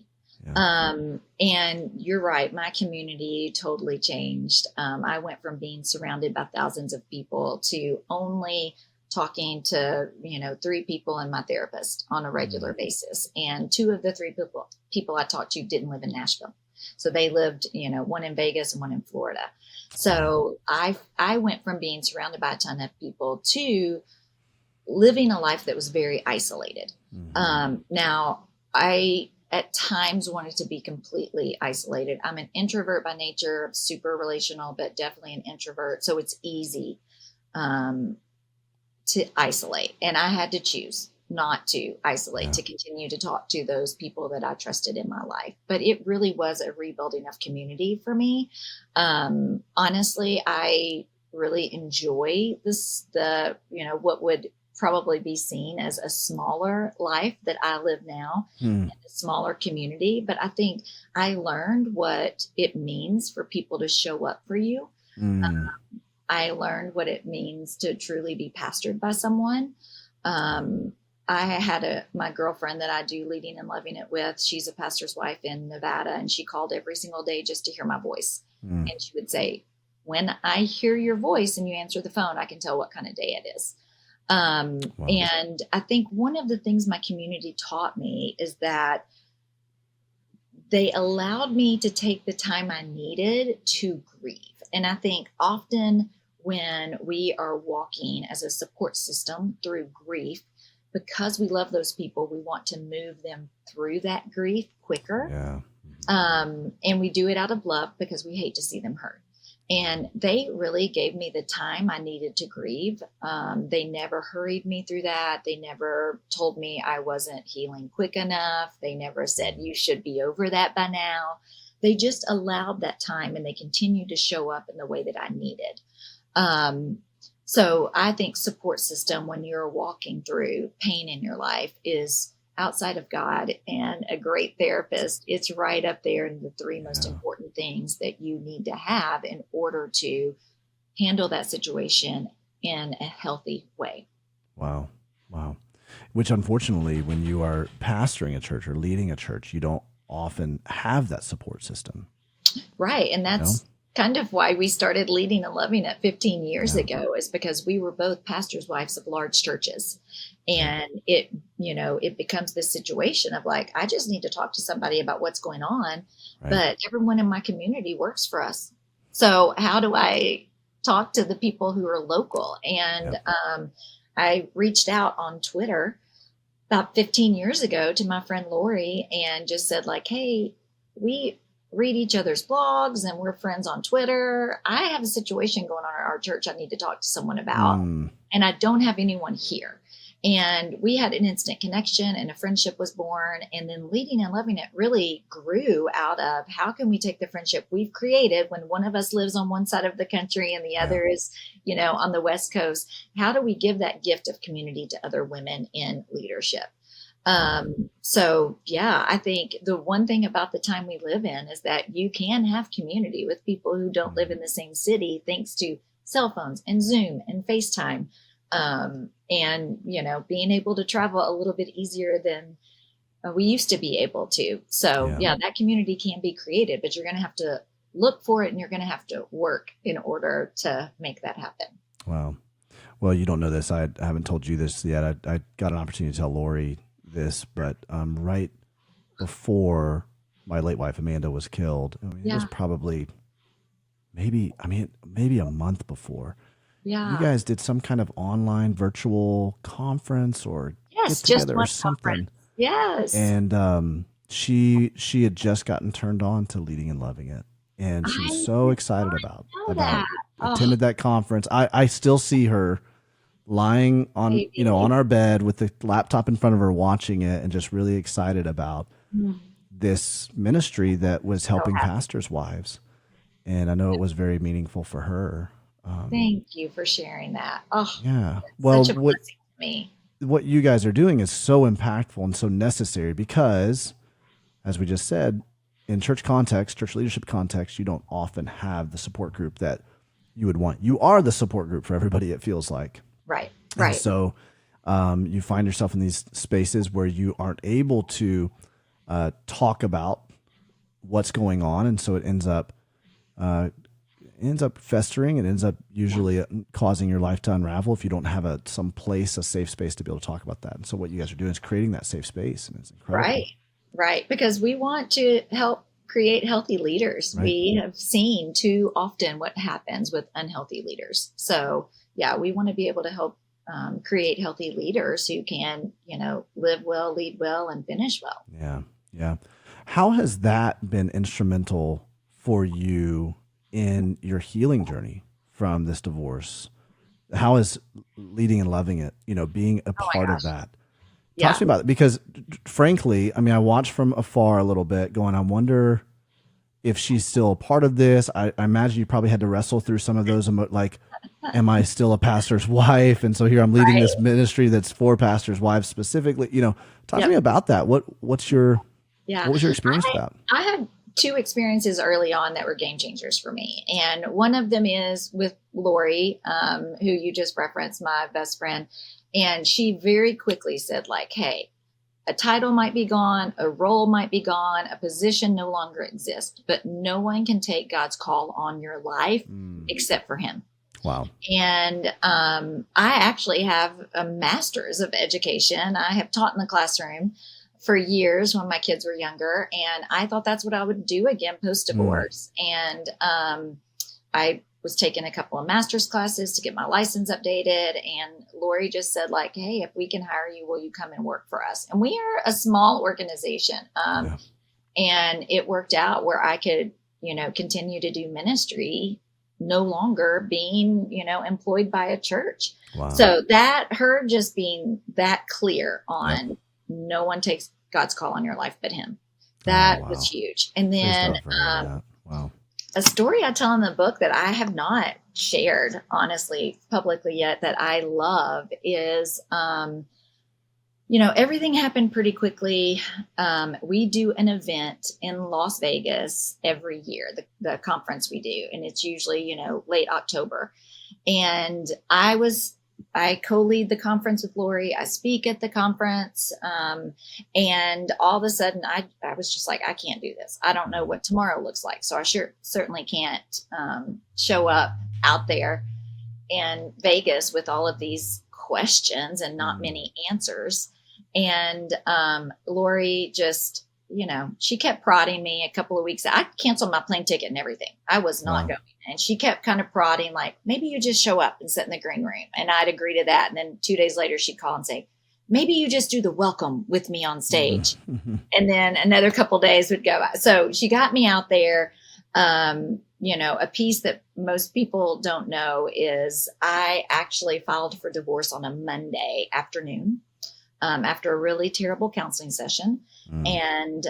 Yeah. And you're right, my community totally changed. I went from being surrounded by thousands of people to only talking to, 3 people and my therapist on a regular basis. And 2 of the 3 people I talked to didn't live in Nashville. So they lived, one in Vegas and one in Florida. So I went from being surrounded by a ton of people to living a life that was very isolated. Now, I at times wanted to be completely isolated. I'm an introvert by nature, super relational, but definitely an introvert. So it's easy to isolate. And I had to choose not to isolate, to continue to talk to those people that I trusted in my life. But it really was a rebuilding of community for me. Honestly, I really enjoy what would probably be seen as a smaller life that I live now in a smaller community. But I think I learned what it means for people to show up for you. I learned what it means to truly be pastored by someone. I had my girlfriend that I do Leading and Loving It with. She's a pastor's wife in Nevada, and she called every single day just to hear my voice. And she would say, when I hear your voice and you answer the phone, I can tell what kind of day it is. Wow. And I think one of the things my community taught me is that they allowed me to take the time I needed to grieve. And I think often when we are walking as a support system through grief, because we love those people, we want to move them through that grief quicker. Yeah. And we do it out of love because we hate to see them hurt. And they really gave me the time I needed to grieve. They never hurried me through that. They never told me I wasn't healing quick enough. They never said, you should be over that by now. They just allowed that time, and they continued to show up in the way that I needed. So I think support system, when you're walking through pain in your life, is outside of God and a great therapist. It's right up there in the 3 most important things that you need to have in order to handle that situation in a healthy way. Wow. Which unfortunately, when you are pastoring a church or leading a church, you don't often have that support system. Right. And that's kind of why we started Leading and Loving It 15 years ago, is because we were both pastors' wives of large churches. And it becomes this situation of like, I just need to talk to somebody about what's going on, but everyone in my community works for us. So how do I talk to the people who are local? And I reached out on Twitter about 15 years ago to my friend Lori and just said like, hey, we read each other's blogs and we're friends on Twitter. I have a situation going on at our church I need to talk to someone about, and I don't have anyone here. And we had an instant connection, and a friendship was born. And then Leading and Loving It really grew out of, how can we take the friendship we've created when one of us lives on one side of the country and the other is, on the West Coast? How do we give that gift of community to other women in leadership? I think the one thing about the time we live in is that you can have community with people who don't live in the same city, thanks to cell phones and Zoom and FaceTime. And being able to travel a little bit easier than we used to be able to. So that community can be created, but you're going to have to look for it, and you're going to have to work in order to make that happen. Wow. Well, you don't know this. I haven't told you this yet. I got an opportunity to tell Lori this, but right before my late wife Amanda was killed, it was probably maybe a month before. Yeah. You guys did some kind of online virtual conference or get together or something. Conference. Yes. And she had just gotten turned on to Leading and Loving It, and she was so excited about attended that conference. I still see her lying on on our bed with the laptop in front of her, watching it, and just really excited about this ministry that was helping pastors' wives. And I know it was very meaningful for her. Thank you for sharing that. Oh, yeah. Well, such a blessing to me. What you guys are doing is so impactful and so necessary because, as we just said, in church context, church leadership context, you don't often have the support group that you would want. You are the support group for everybody, it feels like. Right. And so You find yourself in these spaces where you aren't able to talk about what's going on, and so it ends up festering. It ends up usually causing your life to unravel if you don't have a safe space to be able to talk about that. And so what you guys are doing is creating that safe space, and it's incredible. Right. Because we want to help create healthy leaders. Right. We have seen too often what happens with unhealthy leaders. So yeah, we want to be able to help create healthy leaders who can, live well, lead well, and finish well. Yeah. Yeah. How has that been instrumental for you in your healing journey from this divorce? How is leading and loving it, being a part of that? Talk to me about it, because frankly, I mean, I watched from afar a little bit going, I wonder if she's still a part of this. I imagine you probably had to wrestle through some of those, like, am I still a pastor's wife? And so here I'm leading this ministry that's for pastors' wives specifically. Talk to me about that. What was your experience with that? I had two experiences early on that were game changers for me. And one of them is with Lori, who you just referenced, my best friend. And she very quickly said, like, hey, a title might be gone, a role might be gone, a position no longer exists, but no one can take God's call on your life except for him. Wow. And I actually have a master's of education. I have taught in the classroom for years when my kids were younger, and I thought that's what I would do again post-divorce. And I was taking a couple of master's classes to get my license updated, and Lori just said, like, hey, if we can hire you, will you come and work for us? And we are a small organization, and it worked out where I could, continue to do ministry, no longer being, employed by a church. Wow. So that, her just being that clear on no one takes God's call on your life but him. That was huge. And then wow. A story I tell in the book that I have not shared, honestly, publicly yet, that I love is, everything happened pretty quickly. We do an event in Las Vegas every year, the conference we do, and it's usually, late October. And I co-lead the conference with Lori. I speak at the conference. And all of a sudden I was just like, I can't do this. I don't know what tomorrow looks like. So I certainly can't show up out there in Vegas with all of these questions and not many answers. And Lori just, she kept prodding me a couple of weeks. I canceled my plane ticket and everything. I was not going. And she kept kind of prodding, like, maybe you just show up and sit in the green room. And I'd agree to that. And then 2 days later, she'd call and say, maybe you just do the welcome with me on stage. And then another couple of days would go by. So she got me out there. A piece that most people don't know is I actually filed for divorce on a Monday afternoon after a really terrible counseling session. And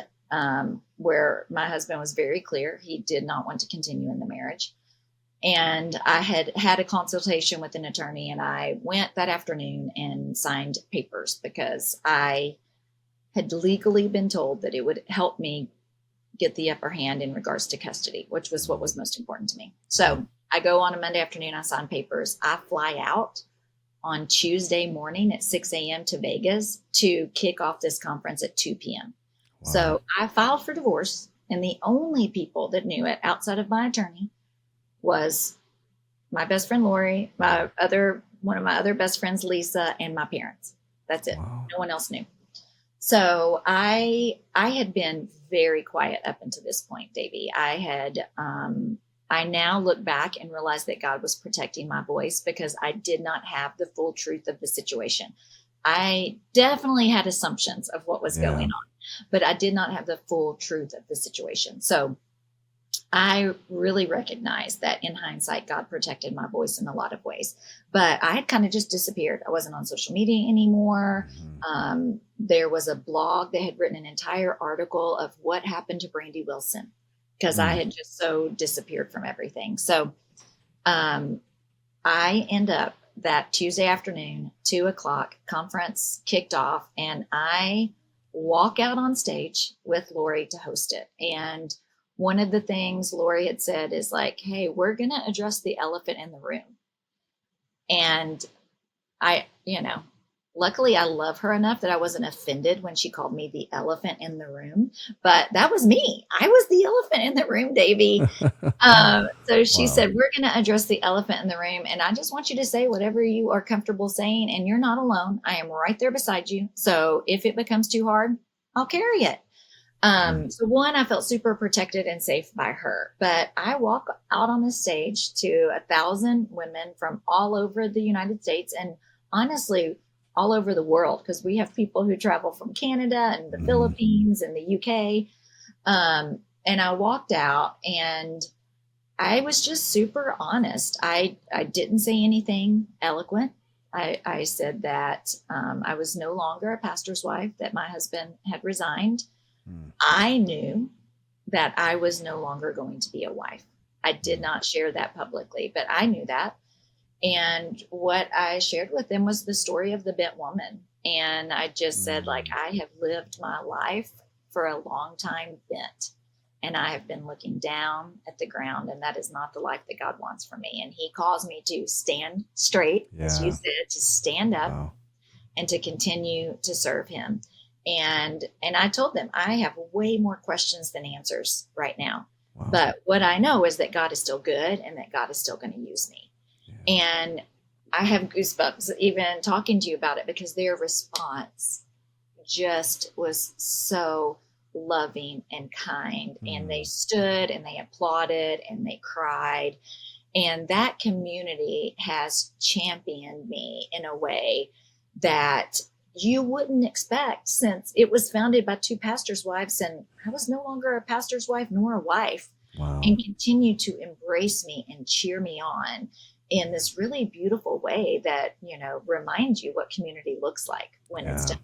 where my husband was very clear he did not want to continue in the marriage. And I had a consultation with an attorney, and I went that afternoon and signed papers because I had legally been told that it would help me get the upper hand in regards to custody, which was what was most important to me. So I go on a Monday afternoon, I sign papers. I fly out on Tuesday morning at 6 a.m. to Vegas to kick off this conference at 2 p.m. Wow. So I filed for divorce, and the only people that knew it outside of my attorney was my best friend Lori, one of my other best friends, Lisa, and my parents. That's it. Wow. No one else knew. So I had been very quiet up until this point, Davey. I now look back and realize that God was protecting my voice because I did not have the full truth of the situation. I definitely had assumptions of what was going on, but I did not have the full truth of the situation. So I really recognized that in hindsight, God protected my voice in a lot of ways, but I had kind of just disappeared. I wasn't on social media anymore. There was a blog that had written an entire article of what happened to Brandi Wilson because I had just so disappeared from everything. So I end up that Tuesday afternoon, 2:00 conference kicked off, and I walk out on stage with Lori to host it. And one of the things Lori had said is like, hey, we're going to address the elephant in the room. And Luckily, I love her enough that I wasn't offended when she called me the elephant in the room, but that was me. I was the elephant in the room, Davy. So she Wow. said, we're going to address the elephant in the room. And I just want you to say whatever you are comfortable saying. And you're not alone. I am right there beside you. So if it becomes too hard, I'll carry it. So one, I felt super protected and safe by her, but I walk out on the stage to 1,000 women from all over the United States and honestly, all over the world, because we have people who travel from Canada and the Philippines and the UK. And I walked out and I was just super honest. I didn't say anything eloquent. I said that I was no longer a pastor's wife, that my husband had resigned. I knew that I was no longer going to be a wife. I did not share that publicly, but I knew that. And what I shared with them was the story of the bent woman. And I just said, like, I have lived my life for a long time bent. And I have been looking down at the ground, and that is not the life that God wants for me. And he calls me to stand straight, as you said, to stand up and to continue to serve him. And I told them I have way more questions than answers right now. But what I know is that God is still good and that God is still going to use me. And I have goosebumps even talking to you about it because their response just was so loving and kind. And they stood and they applauded and they cried. And that community has championed me in a way that you wouldn't expect, since it was founded by two pastors' wives, and I was no longer a pastor's wife nor a wife, and continue to embrace me and cheer me on in this really beautiful way that, you know, reminds you what community looks like when it's done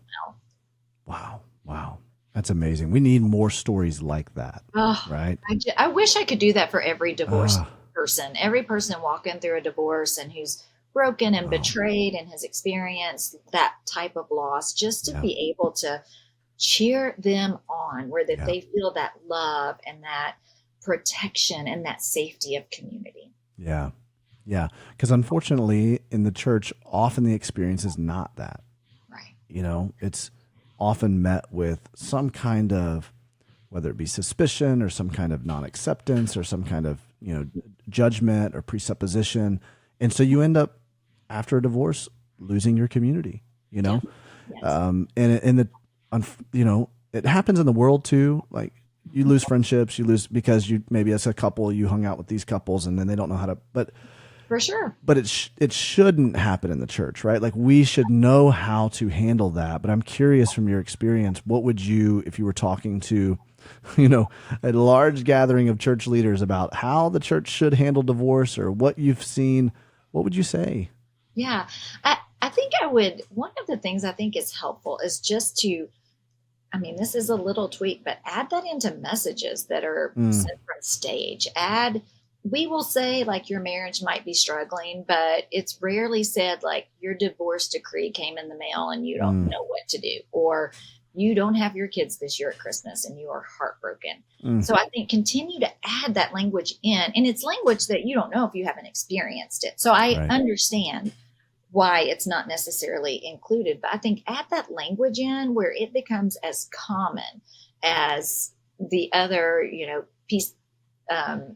well. Wow. That's amazing. We need more stories like that, right? I wish I could do that for every divorced person, every person walking through a divorce and who's broken and betrayed and has experienced that type of loss, just to be able to cheer them on, where that they feel that love and that protection and that safety of community. Yeah. Because unfortunately in the church, often the experience is not that. Right. You know, it's often met with some kind of, whether it be suspicion or some kind of non-acceptance or some kind of, you know, judgment or presupposition. And so you end up, after a divorce, losing your community, you know? And you know, it happens in the world too. Like, you lose friendships, you lose because you, maybe as a couple, you hung out with these couples and then they don't know how to, but for sure. But it shouldn't happen in the church, right? Like, we should know how to handle that. But I'm curious, from your experience, what would you, if you were talking to, you know, a large gathering of church leaders about how the church should handle divorce or what you've seen, what would you say? Yeah, I think I would, one of the things I think is helpful is just to, I mean, this is a little tweak, but add that into messages that are sent from stage. We will say, like, your marriage might be struggling, but it's rarely said, like, your divorce decree came in the mail and you don't know what to do, or you don't have your kids this year at Christmas and you are heartbroken. So I think continue to add that language in, and it's language that you don't know if you haven't experienced it. So I understand why it's not necessarily included, but I think add that language in where it becomes as common as the other, you know,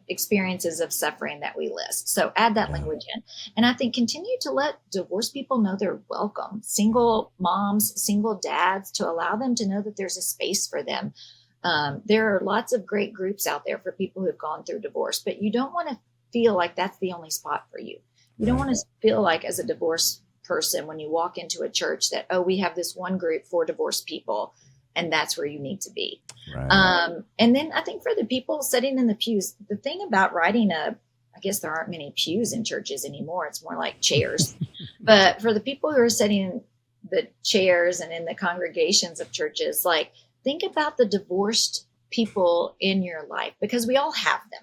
experiences of suffering that we list. So add that language in. And I think continue to let divorced people know they're welcome. Single moms, single dads, to allow them to know that there's a space for them. There are lots of great groups out there for people who've gone through divorce, but you don't want to feel like that's the only spot for you. You don't want to feel like, as a divorced person, when you walk into a church, that, oh, we have this one group for divorced people, and that's where you need to be. Right. And then I think for the people sitting in the pews, the thing about writing I guess there aren't many pews in churches anymore. It's more like chairs. But for the people who are sitting in the chairs and in the congregations of churches, like, think about the divorced people in your life, because we all have them.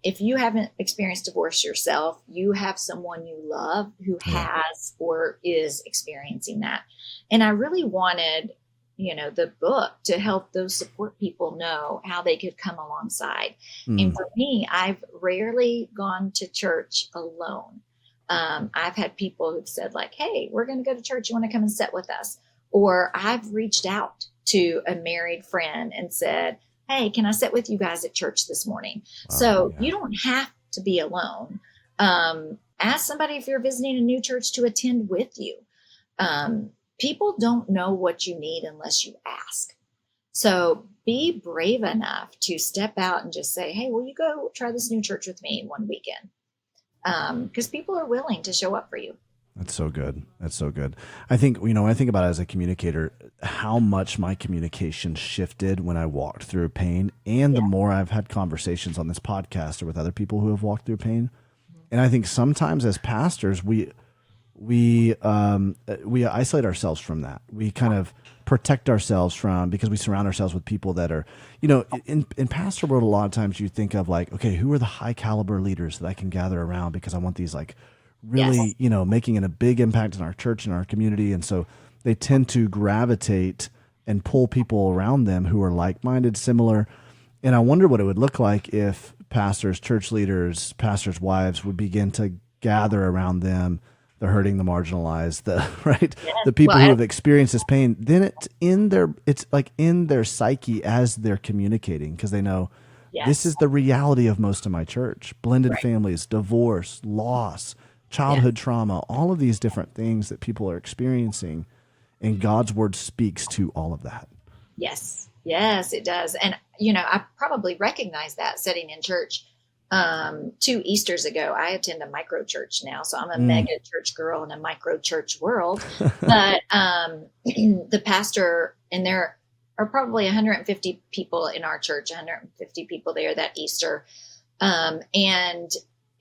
If you haven't experienced divorce yourself, you have someone you love who has or is experiencing that. And I really wanted, you know, the book to help those support people know how they could come alongside. And for me, I've rarely gone to church alone. I've had people who've said like, hey, we're going to go to church. You want to come and sit with us? Or I've reached out to a married friend and said, hey, can I sit with you guys at church this morning? So you don't have to be alone. Ask somebody if you're visiting a new church to attend with you. People don't know what you need unless you ask. So be brave enough to step out and just say, hey, will you go try this new church with me one weekend? Because people are willing to show up for you. That's so good. That's so good. I think, when I think about it as a communicator, how much my communication shifted when I walked through pain, and the more I've had conversations on this podcast or with other people who have walked through pain. And I think sometimes as pastors, we isolate ourselves from that. We kind of protect ourselves from, because we surround ourselves with people that are, in pastor world, a lot of times you think of like, okay, who are the high caliber leaders that I can gather around because I want these like really, making a big impact in our church and our community. And so they tend to gravitate and pull people around them who are like-minded, similar. And I wonder what it would look like if pastors, church leaders, pastors' wives would begin to gather around them, the hurting, the marginalized, the people who have experienced this pain. Then it's like in their psyche as they're communicating, because they know this is the reality of most of my church: blended families, divorce, loss, childhood trauma, all of these different things that people are experiencing, and God's word speaks to all of that. Yes, it does. And, I probably recognize that sitting in church 2 Easters ago. I attend a micro church now, so I'm a mega church girl in a micro church world. But the pastor, and there are probably 150 people in our church, 150 people there that Easter. And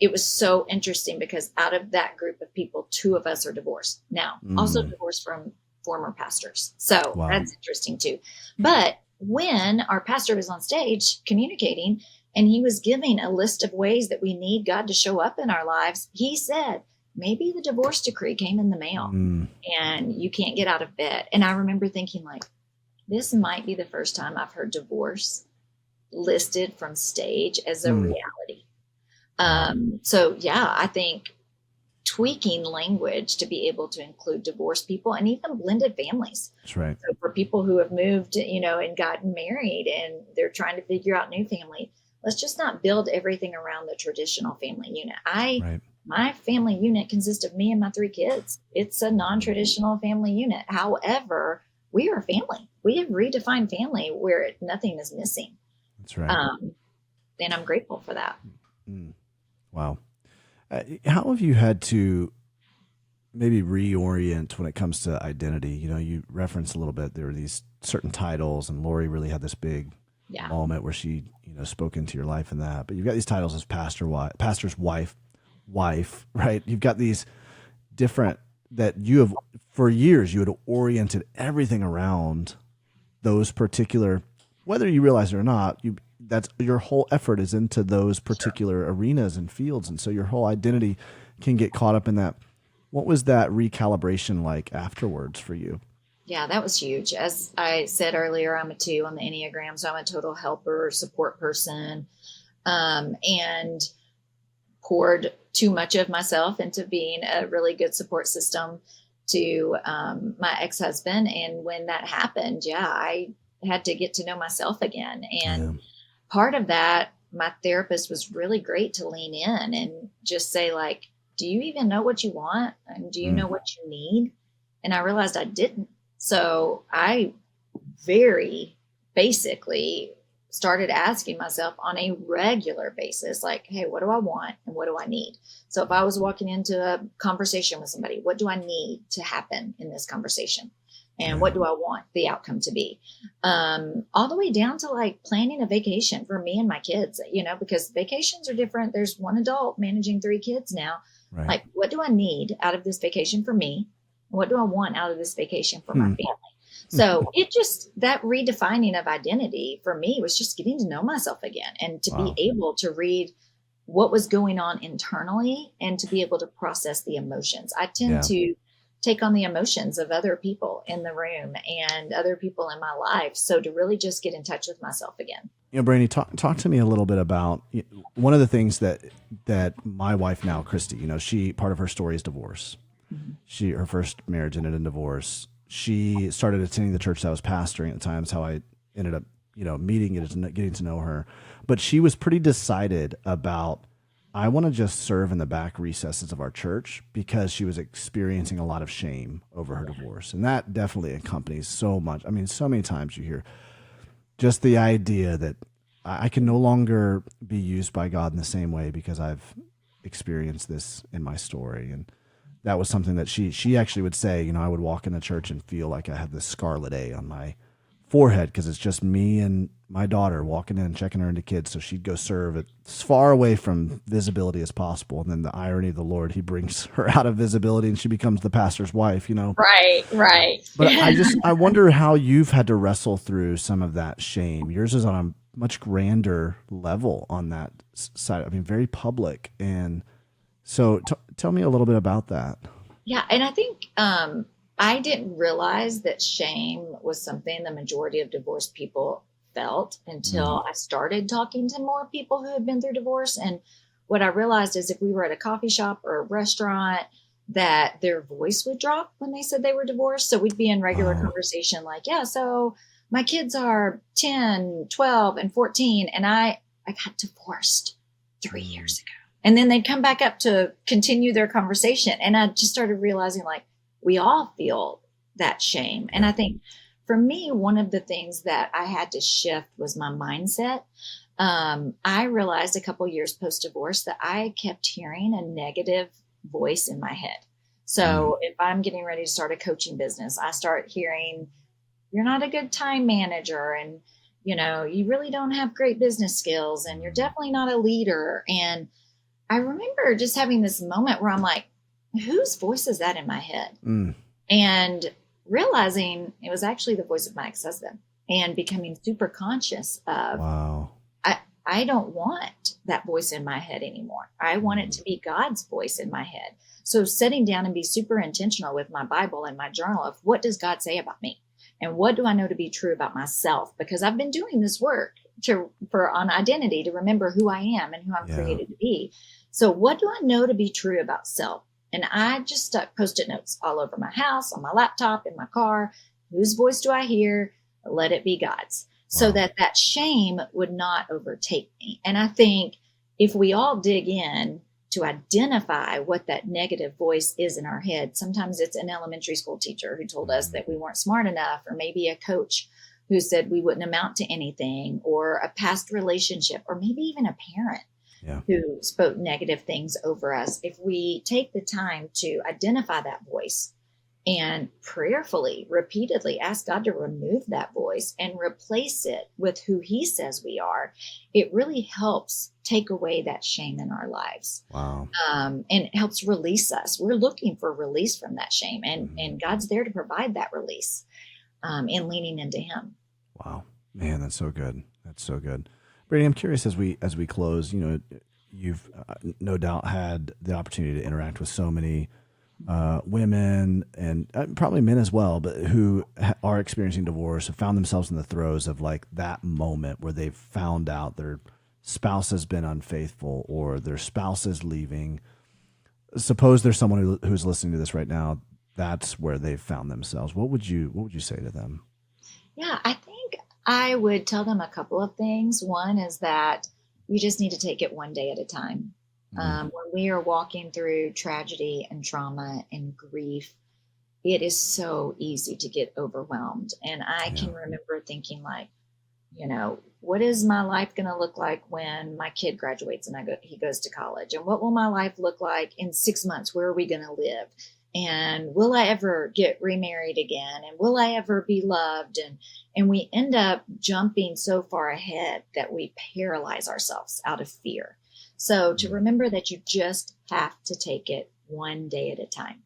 it was so interesting because out of that group of people, 2 of us are divorced now, also divorced from former pastors. So that's interesting too. But when our pastor was on stage communicating, and he was giving a list of ways that we need God to show up in our lives, he said, maybe the divorce decree came in the mail and you can't get out of bed. And I remember thinking like, this might be the first time I've heard divorce listed from stage as a reality. So I think tweaking language to be able to include divorced people and even blended families. That's right. So for people who have moved, and gotten married and they're trying to figure out new family, let's just not build everything around the traditional family unit. My family unit consists of me and my 3 kids. It's a non-traditional family unit. However, we are a family. We have redefined family where nothing is missing. That's right. And I'm grateful for that. Wow. How have you had to maybe reorient when it comes to identity? You referenced a little bit, there were these certain titles, and Lori really had this big moment where she, spoke into your life in that. But you've got these titles as pastor's wife, right? You've got these different that you have, for years, you had oriented everything around those particular, whether you realize it or not, that's your whole effort is into those particular arenas and fields. And so your whole identity can get caught up in that. What was that recalibration like afterwards for you? Yeah, that was huge. As I said earlier, I'm a 2 on the Enneagram, so I'm a total helper, support person, and poured too much of myself into being a really good support system to my ex-husband. And when that happened, I had to get to know myself again. And part of that, my therapist was really great to lean in and just say, like, do you even know what you want? And do you know what you need? And I realized I didn't. So I very basically started asking myself on a regular basis, like, hey, what do I want and what do I need? So if I was walking into a conversation with somebody, what do I need to happen in this conversation? And what do I want the outcome to be? All the way down to like planning a vacation for me and my kids, because vacations are different. There's one adult managing 3 kids now. Right. Like, what do I need out of this vacation for me? What do I want out of this vacation for my family? So that redefining of identity for me was just getting to know myself again and to be able to read what was going on internally and to be able to process the emotions. I tend to take on the emotions of other people in the room and other people in my life. So to really just get in touch with myself again. Brandi, talk to me a little bit about one of the things that my wife now, Christy, she, part of her story is divorce. Her first marriage ended in divorce. She started attending the church that I was pastoring at the time. That's how I ended up, meeting it, getting to know her. But she was pretty decided about, I want to just serve in the back recesses of our church, because she was experiencing a lot of shame over her divorce. And that definitely accompanies so much. I mean, so many times you hear just the idea that I can no longer be used by God in the same way because I've experienced this in my story. And that was something that she actually would say, I would walk in the church and feel like I had this scarlet A on my forehead because it's just me and my daughter walking in and checking her into kids. So she'd go serve as far away from visibility as possible. And then the irony of the Lord, he brings her out of visibility and she becomes the pastor's wife, Right. But I wonder how you've had to wrestle through some of that shame. Yours is on a much grander level on that side. I mean, very public. And so tell me a little bit about that. Yeah. And I think, I didn't realize that shame was something the majority of divorced people felt until I started talking to more people who had been through divorce. And what I realized is if we were at a coffee shop or a restaurant, that their voice would drop when they said they were divorced. So we'd be in regular conversation like, yeah, so my kids are 10, 12, and 14, and I got divorced 3 years ago. And then they'd come back up to continue their conversation. And I just started realizing, like, we all feel that shame. And I think for me, one of the things that I had to shift was my mindset. I realized a couple years post-divorce that I kept hearing a negative voice in my head. So if I'm getting ready to start a coaching business, I start hearing, you're not a good time manager, and, you really don't have great business skills, and you're definitely not a leader. And I remember just having this moment where I'm like, whose voice is that in my head? And realizing it was actually the voice of my ex-husband, and becoming super conscious of, I don't want that voice in my head anymore. I want it to be God's voice in my head. So sitting down and be super intentional with my Bible and my journal of, what does God say about me? And what do I know to be true about myself? Because I've been doing this work on identity, to remember who I am and who I'm created to be. So what do I know to be true about self? And I just stuck Post-it notes all over my house, on my laptop, in my car. Whose voice do I hear? Let it be God's. So that shame would not overtake me. And I think if we all dig in to identify what that negative voice is in our head, sometimes it's an elementary school teacher who told us that we weren't smart enough, or maybe a coach who said we wouldn't amount to anything, or a past relationship, or maybe even a parent who spoke negative things over us. If we take the time to identify that voice and prayerfully, repeatedly ask God to remove that voice and replace it with who he says we are, it really helps take away that shame in our lives. And it helps release us. We're looking for release from that shame, and God's there to provide that release in leaning into him. Wow, man, that's so good. That's so good. Brandi, I'm curious, as we close, you've no doubt had the opportunity to interact with so many women, and probably men as well, but who are experiencing divorce, have found themselves in the throes of like that moment where they've found out their spouse has been unfaithful, or their spouse is leaving. Suppose there's someone who's listening to this right now, that's where they've found themselves. What would you say to them? Yeah, I think I would tell them a couple of things. One is that you just need to take it one day at a time. When we are walking through tragedy and trauma and grief, it is so easy to get overwhelmed. And I can remember thinking, like, what is my life going to look like when my kid graduates and he goes to college? And what will my life look like in 6 months? Where are we going to live? And will I ever get remarried again? And will I ever be loved? And we end up jumping so far ahead that we paralyze ourselves out of fear. So to remember that you just have to take it one day at a time.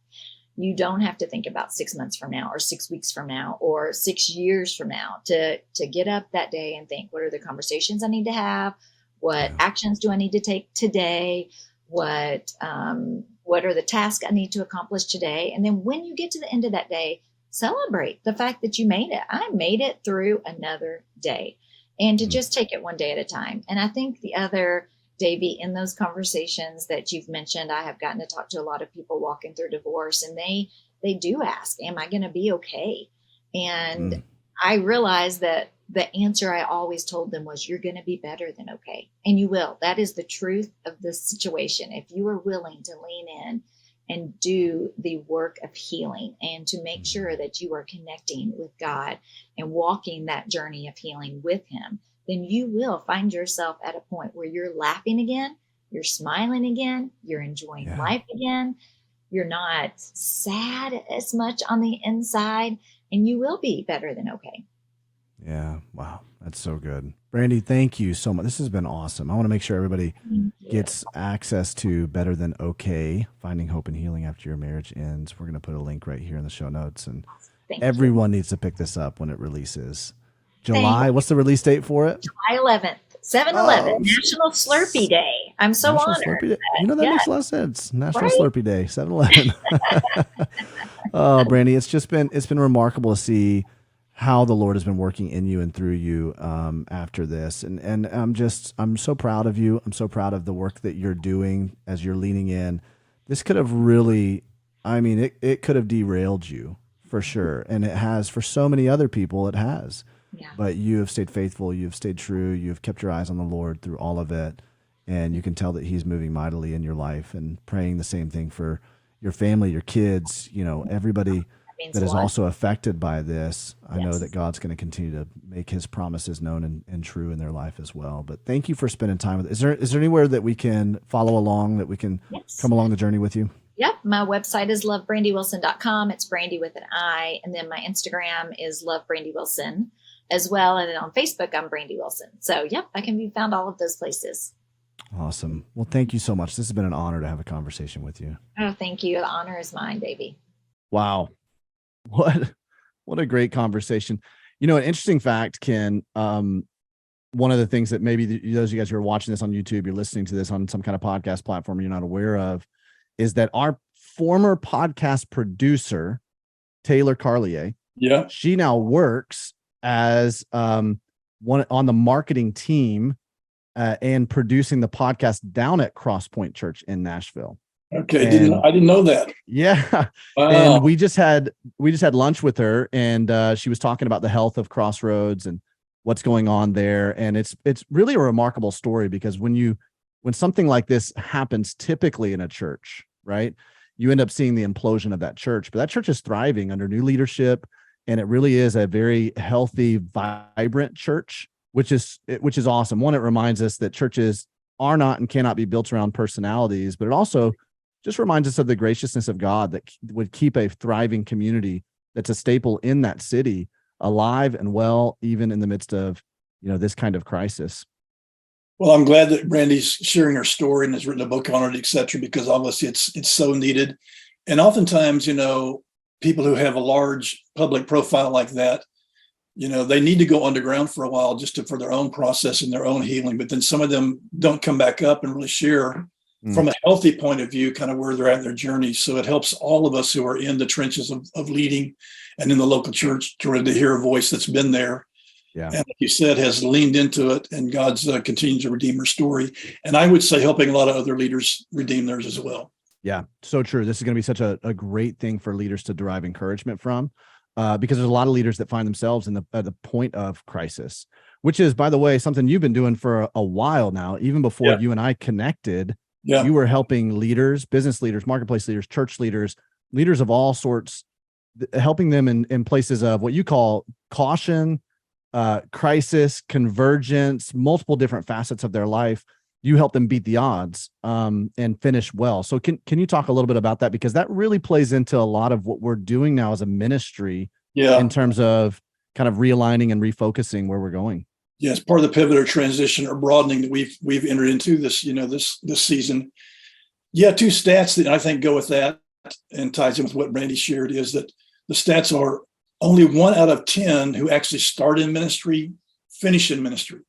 You don't have to think about 6 months from now, or 6 weeks from now, or 6 years from now to get up that day and think, what are the conversations I need to have? What actions do I need to take today? What are the tasks I need to accomplish today? And then when you get to the end of that day, celebrate the fact that you made it. I made it through another day. and to just take it one day at a time. And I think the other, Davey, in those conversations that you've mentioned, I have gotten to talk to a lot of people walking through divorce, and they do ask, am I going to be okay? And I realized that the answer I always told them was, you're going to be better than okay. And you will. That is the truth of the situation. If you are willing to lean in and do the work of healing and to make sure that you are connecting with God and walking that journey of healing with him, then you will find yourself at a point where you're laughing again, you're smiling again, you're enjoying life again, you're not sad as much on the inside, and you will be better than okay. Yeah. Wow. That's so good. Brandi, thank you so much. This has been awesome. I want to make sure everybody gets access to Better Than Okay, Finding Hope and Healing After Your Marriage Ends. We're going to put a link right here in the show notes, and everyone needs to pick this up when it releases. July, what's the release date for it? July 11th, 7/11, National Slurpee Day. I'm so National honored. Slurpee Day. You know, that makes a lot of sense. National Slurpee Day, 7/11. Oh, Brandi, it's been remarkable to see how the Lord has been working in you and through you after this. And I'm so proud of you. I'm so proud of the work that you're doing as you're leaning in. This could have really, it could have derailed you for sure. And it has for so many other people, it has. Yeah. But you have stayed faithful. You've stayed true. You've kept your eyes on the Lord through all of it. And you can tell that he's moving mightily in your life, and praying the same thing for your family, your kids, everybody that is also affected by this. I know that God's going to continue to make his promises known and true in their life as well. But thank you for spending time with us. Is there anywhere that we can follow along, that we can come along the journey with you? Yep. My website is lovebrandiwilson.com. It's Brandi with an I. And then my Instagram is lovebrandiwilson as well. And then on Facebook, I'm Brandi Wilson. So, I can be found all of those places. Awesome. Well, thank you so much. This has been an honor to have a conversation with you. Oh, thank you. The honor is mine, baby. Wow. What a great conversation. An interesting fact, Ken, one of the things that maybe those of you guys who are watching this on YouTube, you're listening to this on some kind of podcast platform you're not aware of, is that our former podcast producer, Taylor Carlier, she now works as one on the marketing team and producing the podcast down at Cross Point Church in Nashville. Okay, I didn't know that. Yeah, wow. And we just had lunch with her, and she was talking about the health of Crossroads and what's going on there. And it's really a remarkable story, because when something like this happens, typically in a church, right, you end up seeing the implosion of that church. But that church is thriving under new leadership, and it really is a very healthy, vibrant church, which is awesome. One, it reminds us that churches are not and cannot be built around personalities, but it also just reminds us of the graciousness of God that would keep a thriving community that's a staple in that city alive and well, even in the midst of, this kind of crisis. Well, I'm glad that Brandi's sharing her story and has written a book on it, et cetera, because obviously it's so needed. And oftentimes, people who have a large public profile like that, they need to go underground for a while just for their own process and their own healing. But then some of them don't come back up and really share from a healthy point of view, kind of where they're at in their journey. So it helps all of us who are in the trenches of leading and in the local church to hear a voice that's been there. Yeah. And like you said, has leaned into it, and God's continued to redeem her story. And I would say helping a lot of other leaders redeem theirs as well. Yeah, so true. This is going to be such a great thing for leaders to derive encouragement from, because there's a lot of leaders that find themselves at the point of crisis, which is, by the way, something you've been doing for a while now. Even before you and I connected, you were helping leaders, business leaders, marketplace leaders, church leaders of all sorts, helping them in places of what you call caution, crisis, convergence, multiple different facets of their life. You help them beat the odds and finish well. So can you talk a little bit about that? Because that really plays into a lot of what we're doing now as a ministry in terms of kind of realigning and refocusing where we're going. Yes, part of the pivot or transition or broadening that we've entered into this, this season. Yeah, two stats that I think go with that and ties in with what Brandi shared is that the stats are only 1 out of 10 who actually start in ministry, finish in ministry.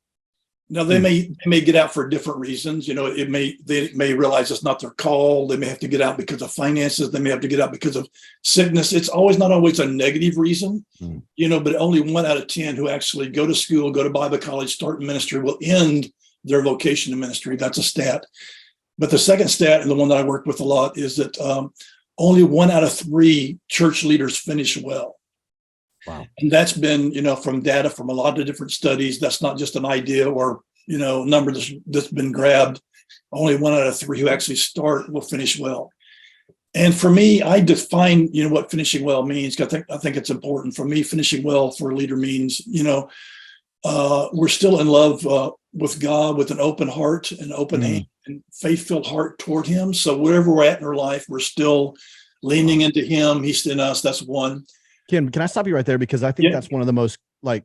Now they may get out for different reasons. They may realize it's not their call. They may have to get out because of finances. They may have to get out because of sickness. It's not always a negative reason, but only 1 out of 10 who actually go to school, go to Bible college, start ministry will end their vocation in ministry. That's a stat. But the second stat, and the one that I work with a lot, is that only 1 out of 3 church leaders finish well. Wow. And that's been, from data from a lot of different studies. That's not just an idea or, a number that's been grabbed. Only 1 out of 3 who actually start will finish well. And for me, I define, what finishing well means. I think it's important. For me, finishing well for a leader means, we're still in love with God with an open heart and open hand and faith-filled heart toward him. So wherever we're at in our life, we're still leaning into him. He's in us. That's one. Ken, can I stop you right there? Because I think that's one of the most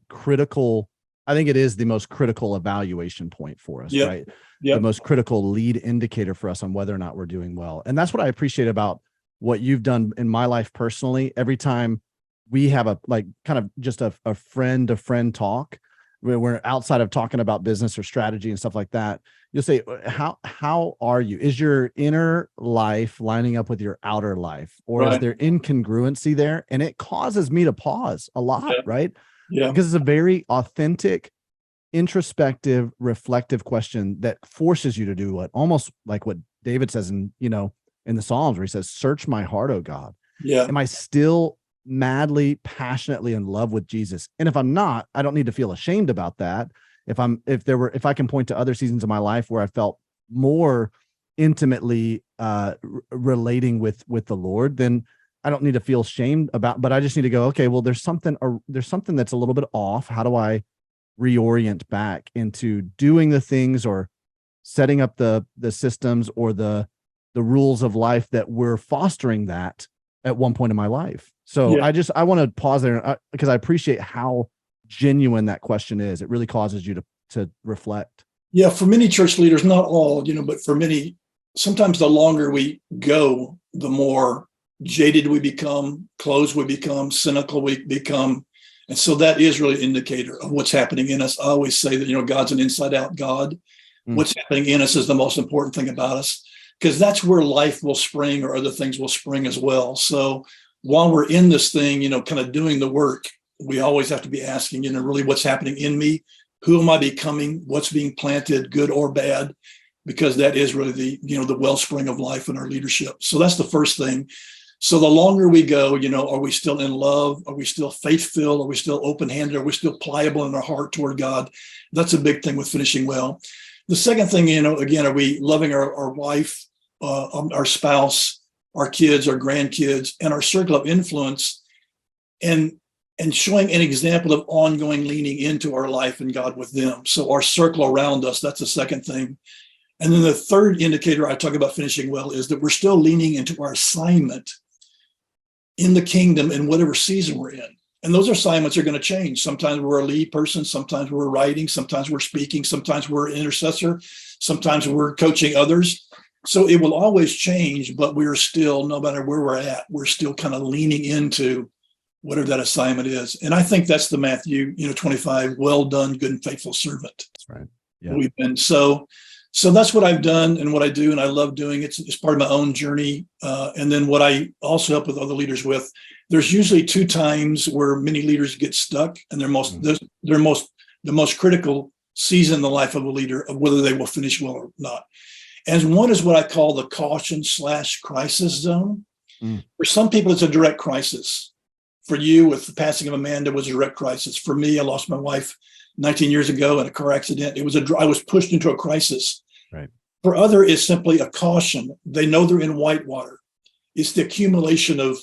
critical, I think it is the most critical evaluation point for us, right? The most critical lead indicator for us on whether or not we're doing well. And that's what I appreciate about what you've done in my life personally. Every time we have a kind of just a friend to friend talk, where we're outside of talking about business or strategy and stuff like that, you'll say, how are you? Is your inner life lining up with your outer life? Or is there incongruency there? And it causes me to pause a lot, right? Yeah. Because it's a very authentic, introspective, reflective question that forces you to do almost like what David says in the Psalms, where he says, search my heart, oh God. Yeah. Am I still madly, passionately in love with Jesus? And if I'm not, I don't need to feel ashamed about that. If I can point to other seasons of my life where I felt more intimately relating with the Lord, then I don't need to feel shamed about, but I just need to go, okay, well, there's something that's a little bit off. How do I reorient back into doing the things or setting up the systems or the rules of life that we're fostering that at one point in my life? So I want to pause there because I appreciate how genuine that question is. It really causes you to reflect. Yeah. For many church leaders, not all, but for many, sometimes the longer we go, the more jaded we become, closed we become, cynical we become. And so that is really an indicator of what's happening in us. I always say that, God's an inside out God. What's happening in us is the most important thing about us, because that's where life will spring or other things will spring as well. So while we're in this thing, kind of doing the work, we always have to be asking, really what's happening in me? Who am I becoming? What's being planted, good or bad? Because that is really the wellspring of life in our leadership. So that's the first thing. So the longer we go, are we still in love? Are we still faith-filled? Are we still open-handed? Are we still pliable in our heart toward God? That's a big thing with finishing well. The second thing, again, are we loving our wife, our spouse, our kids, our grandkids, and our circle of influence, and showing an example of ongoing leaning into our life and God with them. So our circle around us, that's the second thing. And then the third indicator I talk about finishing well is that we're still leaning into our assignment in the kingdom in whatever season we're in. And those assignments are going to change. Sometimes we're a lead person, sometimes we're writing, sometimes we're speaking, sometimes we're an intercessor, sometimes we're coaching others. So it will always change, but we're still, no matter where we're at, we're still kind of leaning into whatever that assignment is. And I think that's the Matthew 25, well done, good and faithful servant. That's right. Yeah. We've been so that's what I've done and what I do, and I love doing it. It's part of my own journey. And then what I also help with other leaders with, there's usually 2 times where many leaders get stuck, and the most critical season in the life of a leader of whether they will finish well or not. And one is what I call the caution/crisis zone. For some people, it's a direct crisis. For you, with the passing of Amanda, it was a direct crisis. For me, I lost my wife 19 years ago in a car accident. I was pushed into a crisis. Right. For other, it's simply a caution. They know they're in white water. It's the accumulation of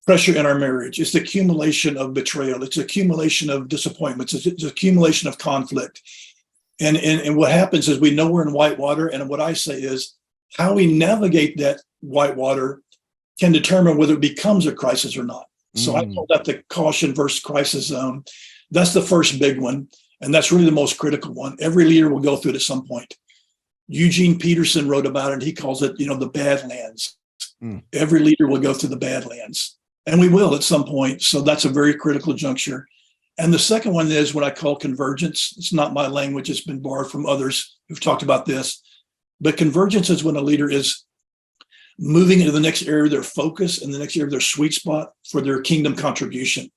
pressure in our marriage. It's the accumulation of betrayal. It's the accumulation of disappointments. It's the accumulation of conflict. And what happens is we know we're in white water. And what I say is how we navigate that white water can determine whether it becomes a crisis or not. So I call that the caution versus crisis zone. That's the first big one. And that's really the most critical one. Every leader will go through it at some point. Eugene Peterson wrote about it. He calls it, the Badlands. Every leader will go through the Badlands, and we will at some point. So that's a very critical juncture. And the second one is what I call convergence. It's not my language. It's been borrowed from others who've talked about this. But convergence is when a leader is moving into the next area of their focus and the next area of their sweet spot for their kingdom contribution.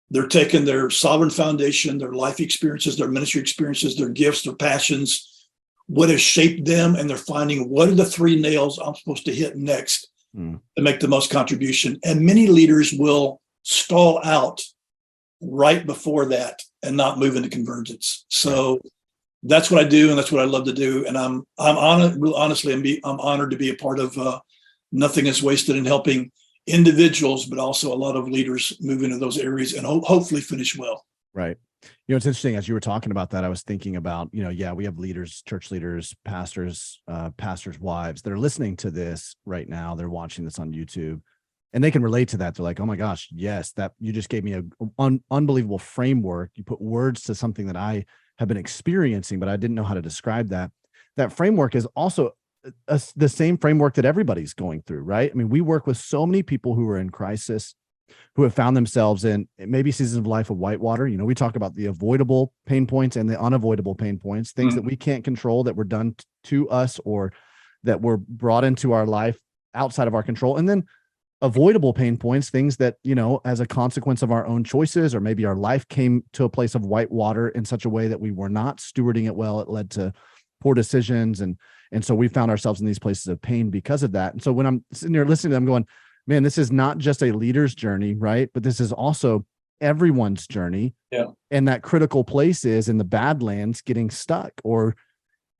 They're taking their sovereign foundation, their life experiences, their ministry experiences, their gifts, their passions, what has shaped them, and they're finding what are the 3 nails I'm supposed to hit next to make the most contribution. And many leaders will stall out right before that and not move into convergence. So that's what I do, and that's what I love to do. And I'm honored, honestly, I'm honored to be a part of Nothing is Wasted in helping individuals, but also a lot of leaders move into those areas and hopefully finish well. Right. It's interesting, as you were talking about that, I was thinking about, we have leaders, church leaders, pastors, pastors' wives that are listening to this right now. They're watching this on YouTube, and they can relate to that. They're like, oh my gosh, yes, that you just gave me an unbelievable framework. You put words to something that I have been experiencing, but I didn't know how to describe that. That framework is also the same framework that everybody's going through, right? I mean, we work with so many people who are in crisis, who have found themselves in maybe seasons of life of whitewater. We talk about the avoidable pain points and the unavoidable pain points, things that we can't control, that were done to us or that were brought into our life outside of our control. And then avoidable pain points, things that, as a consequence of our own choices, or maybe our life came to a place of whitewater in such a way that we were not stewarding it well. It led to poor decisions. And so we found ourselves in these places of pain because of that. And so when I'm sitting there listening to them going, man, this is not just a leader's journey, right? But this is also everyone's journey. Yeah. And that critical place is in the Badlands, getting stuck or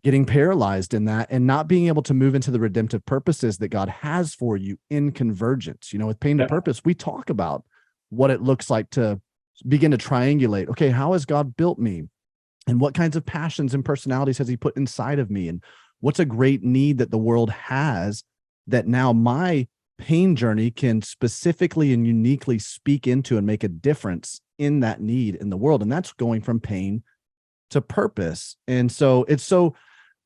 getting paralyzed in that and not being able to move into the redemptive purposes that God has for you in convergence. With Pain to Purpose, we talk about what it looks like to begin to triangulate. Okay, how has God built me? And what kinds of passions and personalities has he put inside of me? And what's a great need that the world has that now my pain journey can specifically and uniquely speak into and make a difference in that need in the world. And that's going from pain to purpose. And so it's so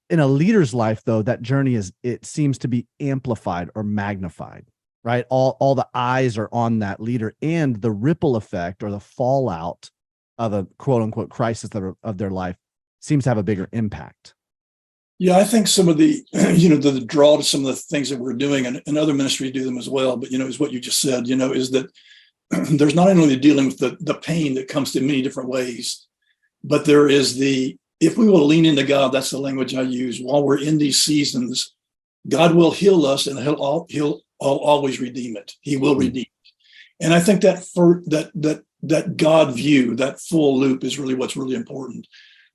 in a leader's life, though, that journey it seems to be amplified or magnified, right? All the eyes are on that leader, and the ripple effect or the fallout of a quote unquote crisis of their life seems to have a bigger impact. Yeah, I think some of the, the draw to some of the things that we're doing, and other ministries do them as well, but, is what you just said, is that there's not only dealing with the pain that comes in many different ways, but there is if we will lean into God, that's the language I use, while we're in these seasons, God will heal us, and he'll always redeem it. He will redeem it. And I think that God view, that full loop, is really what's really important.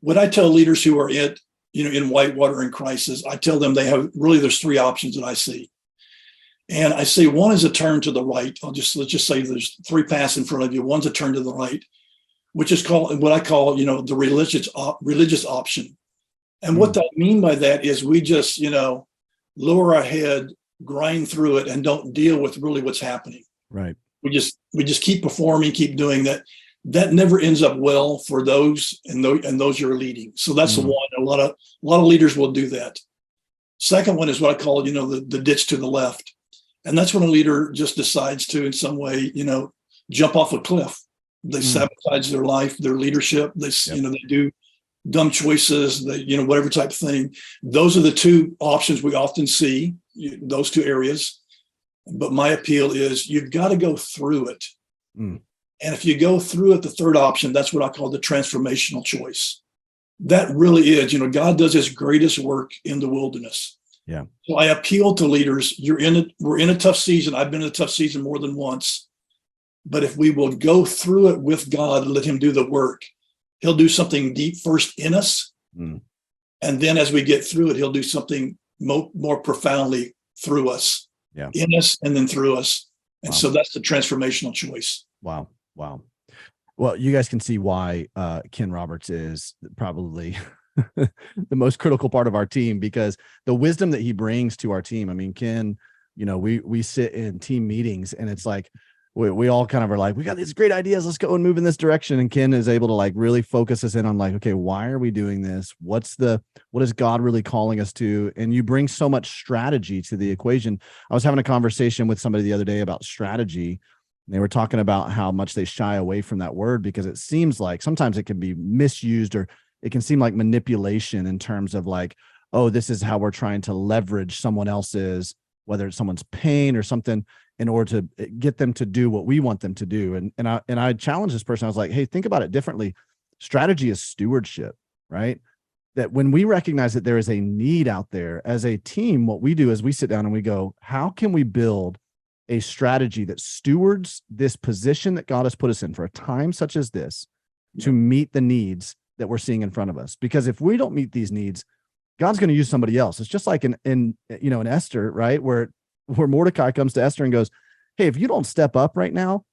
When I tell leaders who are in whitewater and crisis, I tell them there's 3 options that I see. And I say one is a turn to the right. Let's just say there's 3 paths in front of you. One's a turn to the right, which is called what I call, the religious option. And what I mean by that is we just, lower our head, grind through it, and don't deal with really what's happening. Right. We just keep performing, keep doing that. That never ends up well for those and those you're leading. So that's the one. A lot of leaders will do that. Second one is what I call, the ditch to the left. And that's when a leader just decides to, in some way, jump off a cliff. They sabotage their life, their leadership. They do dumb choices, whatever type of thing. Those are the 2 options we often see, those 2 areas. But my appeal is you've got to go through it. And if you go through it, the 3rd option, that's what I call the transformational choice. That really is, God does his greatest work in the wilderness. Yeah. So I appeal to leaders. We're in a tough season. I've been in a tough season more than once. But if we will go through it with God and let him do the work, he'll do something deep first in us. And then as we get through it, he'll do something more profoundly through us, in us, and then through us. And so that's the transformational choice. Wow. Well, you guys can see why Ken Roberts is probably the most critical part of our team, because the wisdom that he brings to our team. I mean, Ken, we sit in team meetings, and it's like we all kind of are like, we got these great ideas, let's go and move in this direction. And Ken is able to really focus us in on okay, why are we doing this? What is God really calling us to? And you bring so much strategy to the equation. I was having a conversation with somebody the other day about strategy, And they were talking about how much they shy away from that word because it seems like sometimes it can be misused, or it can seem like manipulation in terms of like, oh, this is how we're trying to leverage someone else's, whether it's someone's pain or something, in order to get them to do what we want them to do. And I challenged this person. I was like, hey, think about it differently. Strategy is stewardship, right? That when we recognize that there is a need out there as a team, what we do is we sit down and we go, how can we build a strategy that stewards this position that God has put us in for a time such as this to meet the needs that we're seeing in front of us? Because if we don't meet these needs, God's going to use somebody else. It's just like in Esther, right? Where Mordecai comes to Esther and goes, hey, if you don't step up right now,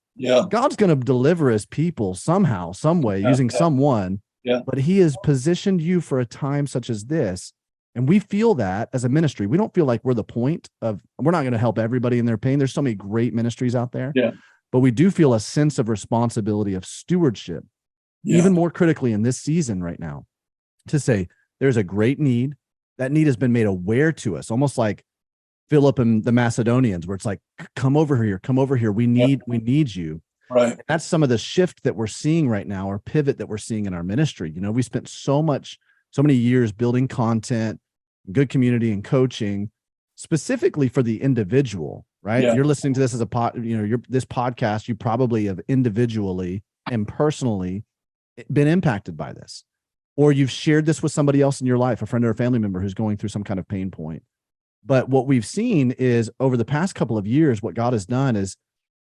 God's going to deliver his people somehow, some way, using someone. Yeah. But he has positioned you for a time such as this. And we feel that as a ministry. We don't feel like we're the point of, we're not going to help everybody in their pain. There's so many great ministries out there. Yeah. But we do feel a sense of responsibility, of stewardship, even more critically in this season right now, to say there's a great need. That need has been made aware to us, almost like Philip and the Macedonians, where it's like, come over here. We need you. Right. And that's some of the shift that we're seeing right now, or pivot that we're seeing in our ministry. You know, we spent so many years building content, good community, and coaching specifically for the individual, right? Yeah. You're listening to this as this podcast, you probably have individually and personally been impacted by this, or you've shared this with somebody else in your life, a friend or a family member who's going through some kind of pain point. But what we've seen is over the past couple of years, what God has done is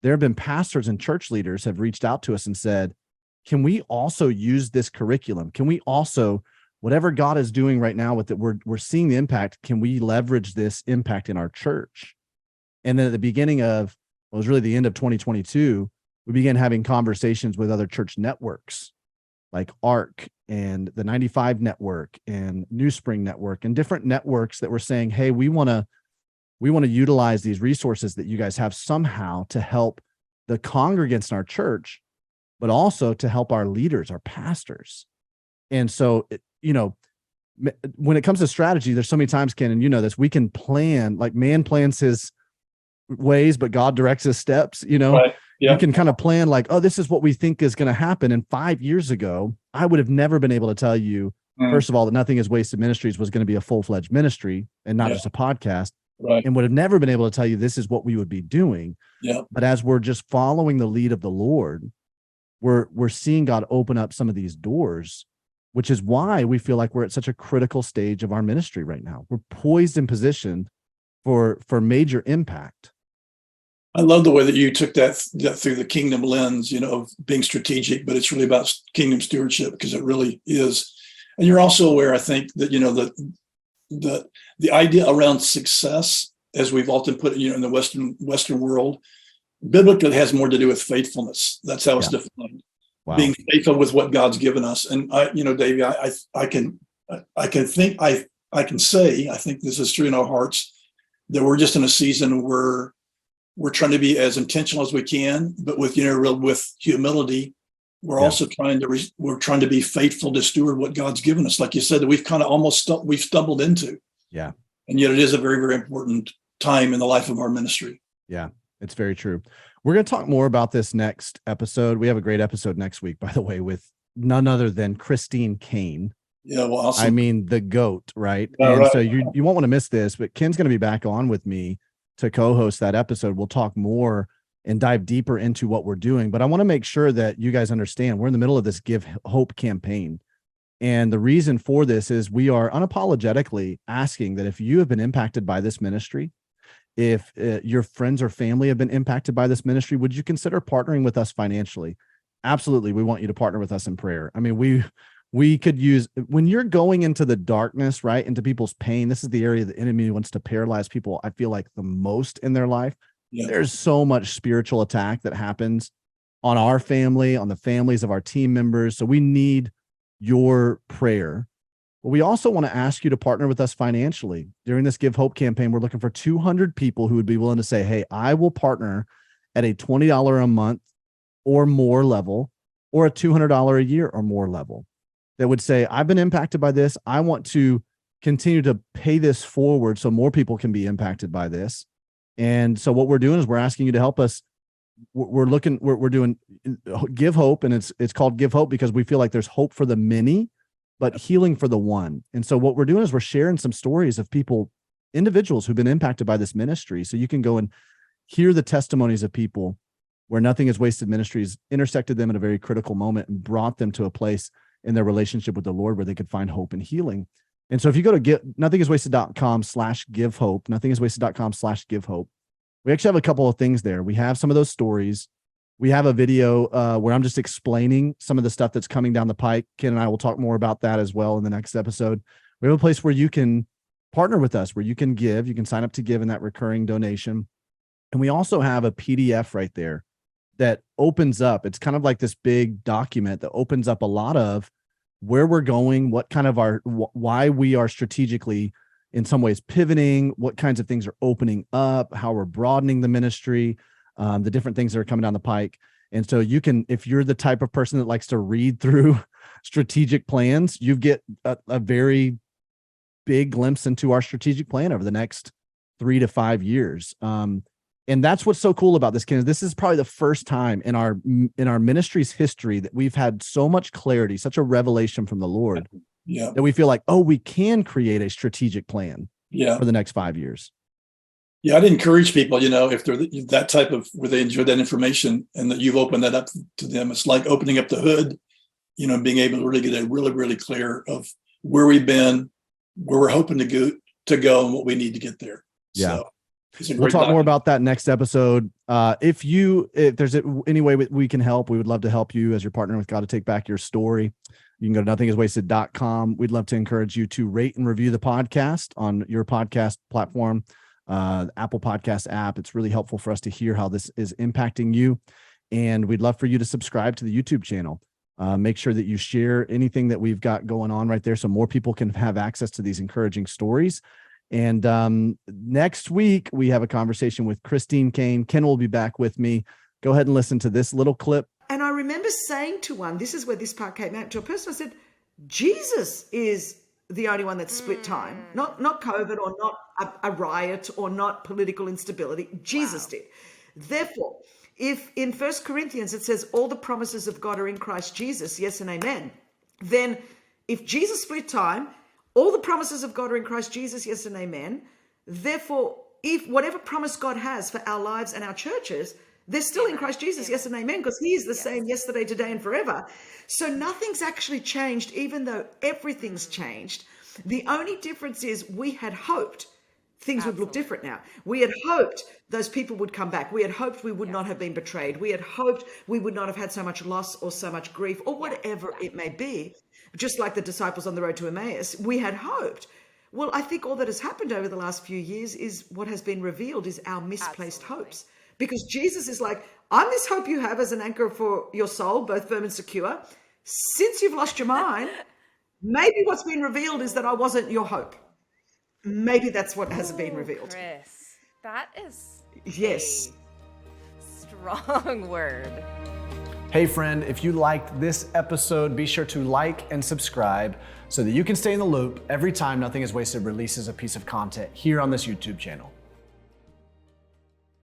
there have been pastors and church leaders have reached out to us and said, can we also use this curriculum? Can we also, whatever God is doing right now with it, we're seeing the impact. Can we leverage this impact in our church? And then at the beginning of, well, it was really the end of 2022, we began having conversations with other church networks like ARC and the 95 Network and New Spring Network and different networks that were saying, hey, we want to utilize these resources that you guys have somehow to help the congregants in our church, but also to help our leaders, our pastors. And so, when it comes to strategy, there's so many times, Ken, and you know this, we can plan, like man plans his ways, but God directs his steps, Right. Yeah. You can kind of plan like, oh, this is what we think is going to happen. And 5 years ago, I would have never been able to tell you, first of all, that Nothing is Wasted Ministries was going to be a full-fledged ministry and not just a podcast. Right. And would have never been able to tell you this is what we would be doing. Yeah. But as we're just following the lead of the Lord, we're seeing God open up some of these doors, which is why we feel like we're at such a critical stage of our ministry right now. We're poised and positioned for major impact. I love the way that you took that through the kingdom lens, of being strategic, but it's really about kingdom stewardship, because it really is. And you're also aware, I think, that, the idea around success, as we've often put it, in the Western world, biblically has more to do with faithfulness. That's how it's defined. Wow. Being faithful with what God's given us. And Davey, I can say, I think this is true in our hearts, that we're just in a season where we're trying to be as intentional as we can, but with humility. We're also trying to be faithful to steward what God's given us. Like you said, that we've kind of we've stumbled into. Yeah. And yet it is a very, very important time in the life of our ministry. Yeah, it's very true. We're going to talk more about this next episode. We have a great episode next week, by the way, with none other than Christine Kane. Yeah, well, awesome. I mean, the GOAT, right? So you won't want to miss this, but Ken's going to be back on with me to co-host that episode. We'll talk more and dive deeper into what we're doing. But I want to make sure that you guys understand we're in the middle of this Give Hope campaign. And the reason for this is we are unapologetically asking that if you have been impacted by this ministry, if your friends or family have been impacted by this ministry, would you consider partnering with us financially? Absolutely. We want you to partner with us in prayer. I mean, we could use, when you're going into the darkness, right, into people's pain, this is the area the enemy wants to paralyze people, I feel like, the most in their life. Yeah. There's so much spiritual attack that happens on our family, on the families of our team members. So we need your prayer. But we also want to ask you to partner with us financially. During this Give Hope campaign, we're looking for 200 people who would be willing to say, hey, I will partner at a $20 a month or more level, or a $200 a year or more level, that would say, I've been impacted by this. I want to continue to pay this forward so more people can be impacted by this. And so what we're doing is we're asking you to help us we're doing Give Hope, and it's called Give Hope because we feel like there's hope for the many, but healing for the one. And so what we're doing is we're sharing some stories of people, individuals who've been impacted by this ministry. So you can go and hear the testimonies of people where Nothing is Wasted Ministries intersected them at a very critical moment and brought them to a place in their relationship with the Lord where they could find hope and healing. And so if you go to nothingiswasted.com/givehope, nothingiswasted.com/givehope, we actually have a couple of things there. We have some of those stories. We have a video where I'm just explaining some of the stuff that's coming down the pike. Ken and I will talk more about that as well in the next episode. We have a place where you can partner with us, where you can give, you can sign up to give in that recurring donation. And we also have a PDF right there that opens up. It's kind of like this big document that opens up a lot of where we're going, what kind of why we are strategically in some ways pivoting, what kinds of things are opening up, how we're broadening the ministry, the different things that are coming down the pike. And so you can, if you're the type of person that likes to read through strategic plans, you get a very big glimpse into our strategic plan over the next 3 to 5 years. And that's what's so cool about this, Ken. This is probably the first time in our ministry's history that we've had so much clarity, such a revelation from the Lord, that we feel like, oh, we can create a strategic plan for the next 5 years. Yeah, I'd encourage people, if they're that type of, where they enjoy that information and that you've opened that up to them, it's like opening up the hood, being able to really get a really, really clear of where we've been, where we're hoping to go, and what we need to get there. Yeah. So we'll talk more about that next episode. If there's any way we can help, we would love to help you as you're partnering with God to take back your story. You can go to nothingiswasted.com. We'd love to encourage you to rate and review the podcast on your podcast platform, Apple Podcast app. It's really helpful for us to hear how this is impacting you. And we'd love for you to subscribe to the YouTube channel. Make sure that you share anything that we've got going on right there so more people can have access to these encouraging stories. And next week, we have a conversation with Christine Kane. Ken will be back with me. Go ahead and listen to this little clip. And I remember saying to one, this is where this part came out, to a person, I said, Jesus is the only one that split time, not COVID or not a riot or not political instability. Jesus did. Therefore, if in 1 Corinthians it says all the promises of God are in Christ Jesus, yes and amen, then if Jesus split time, all the promises of God are in Christ Jesus, yes and amen. Therefore, if whatever promise God has for our lives and our churches, they're still in Christ Jesus, yes and amen, because he is the same yesterday, today, and forever. So nothing's actually changed, even though everything's changed. The only difference is we had hoped things would look different now. We had hoped those people would come back. We had hoped we would not have been betrayed. We had hoped we would not have had so much loss or so much grief or whatever it may be. Just like the disciples on the road to Emmaus, we had hoped. Well, I think all that has happened over the last few years is what has been revealed is our misplaced hopes. Because Jesus is like, I'm this hope you have as an anchor for your soul, both firm and secure. Since you've lost your mind, maybe what's been revealed is that I wasn't your hope. Maybe that's what has been revealed. Chris, that is yes, a strong word. Hey friend, if you liked this episode, be sure to like and subscribe so that you can stay in the loop every time Nothing is Wasted releases a piece of content here on this YouTube channel.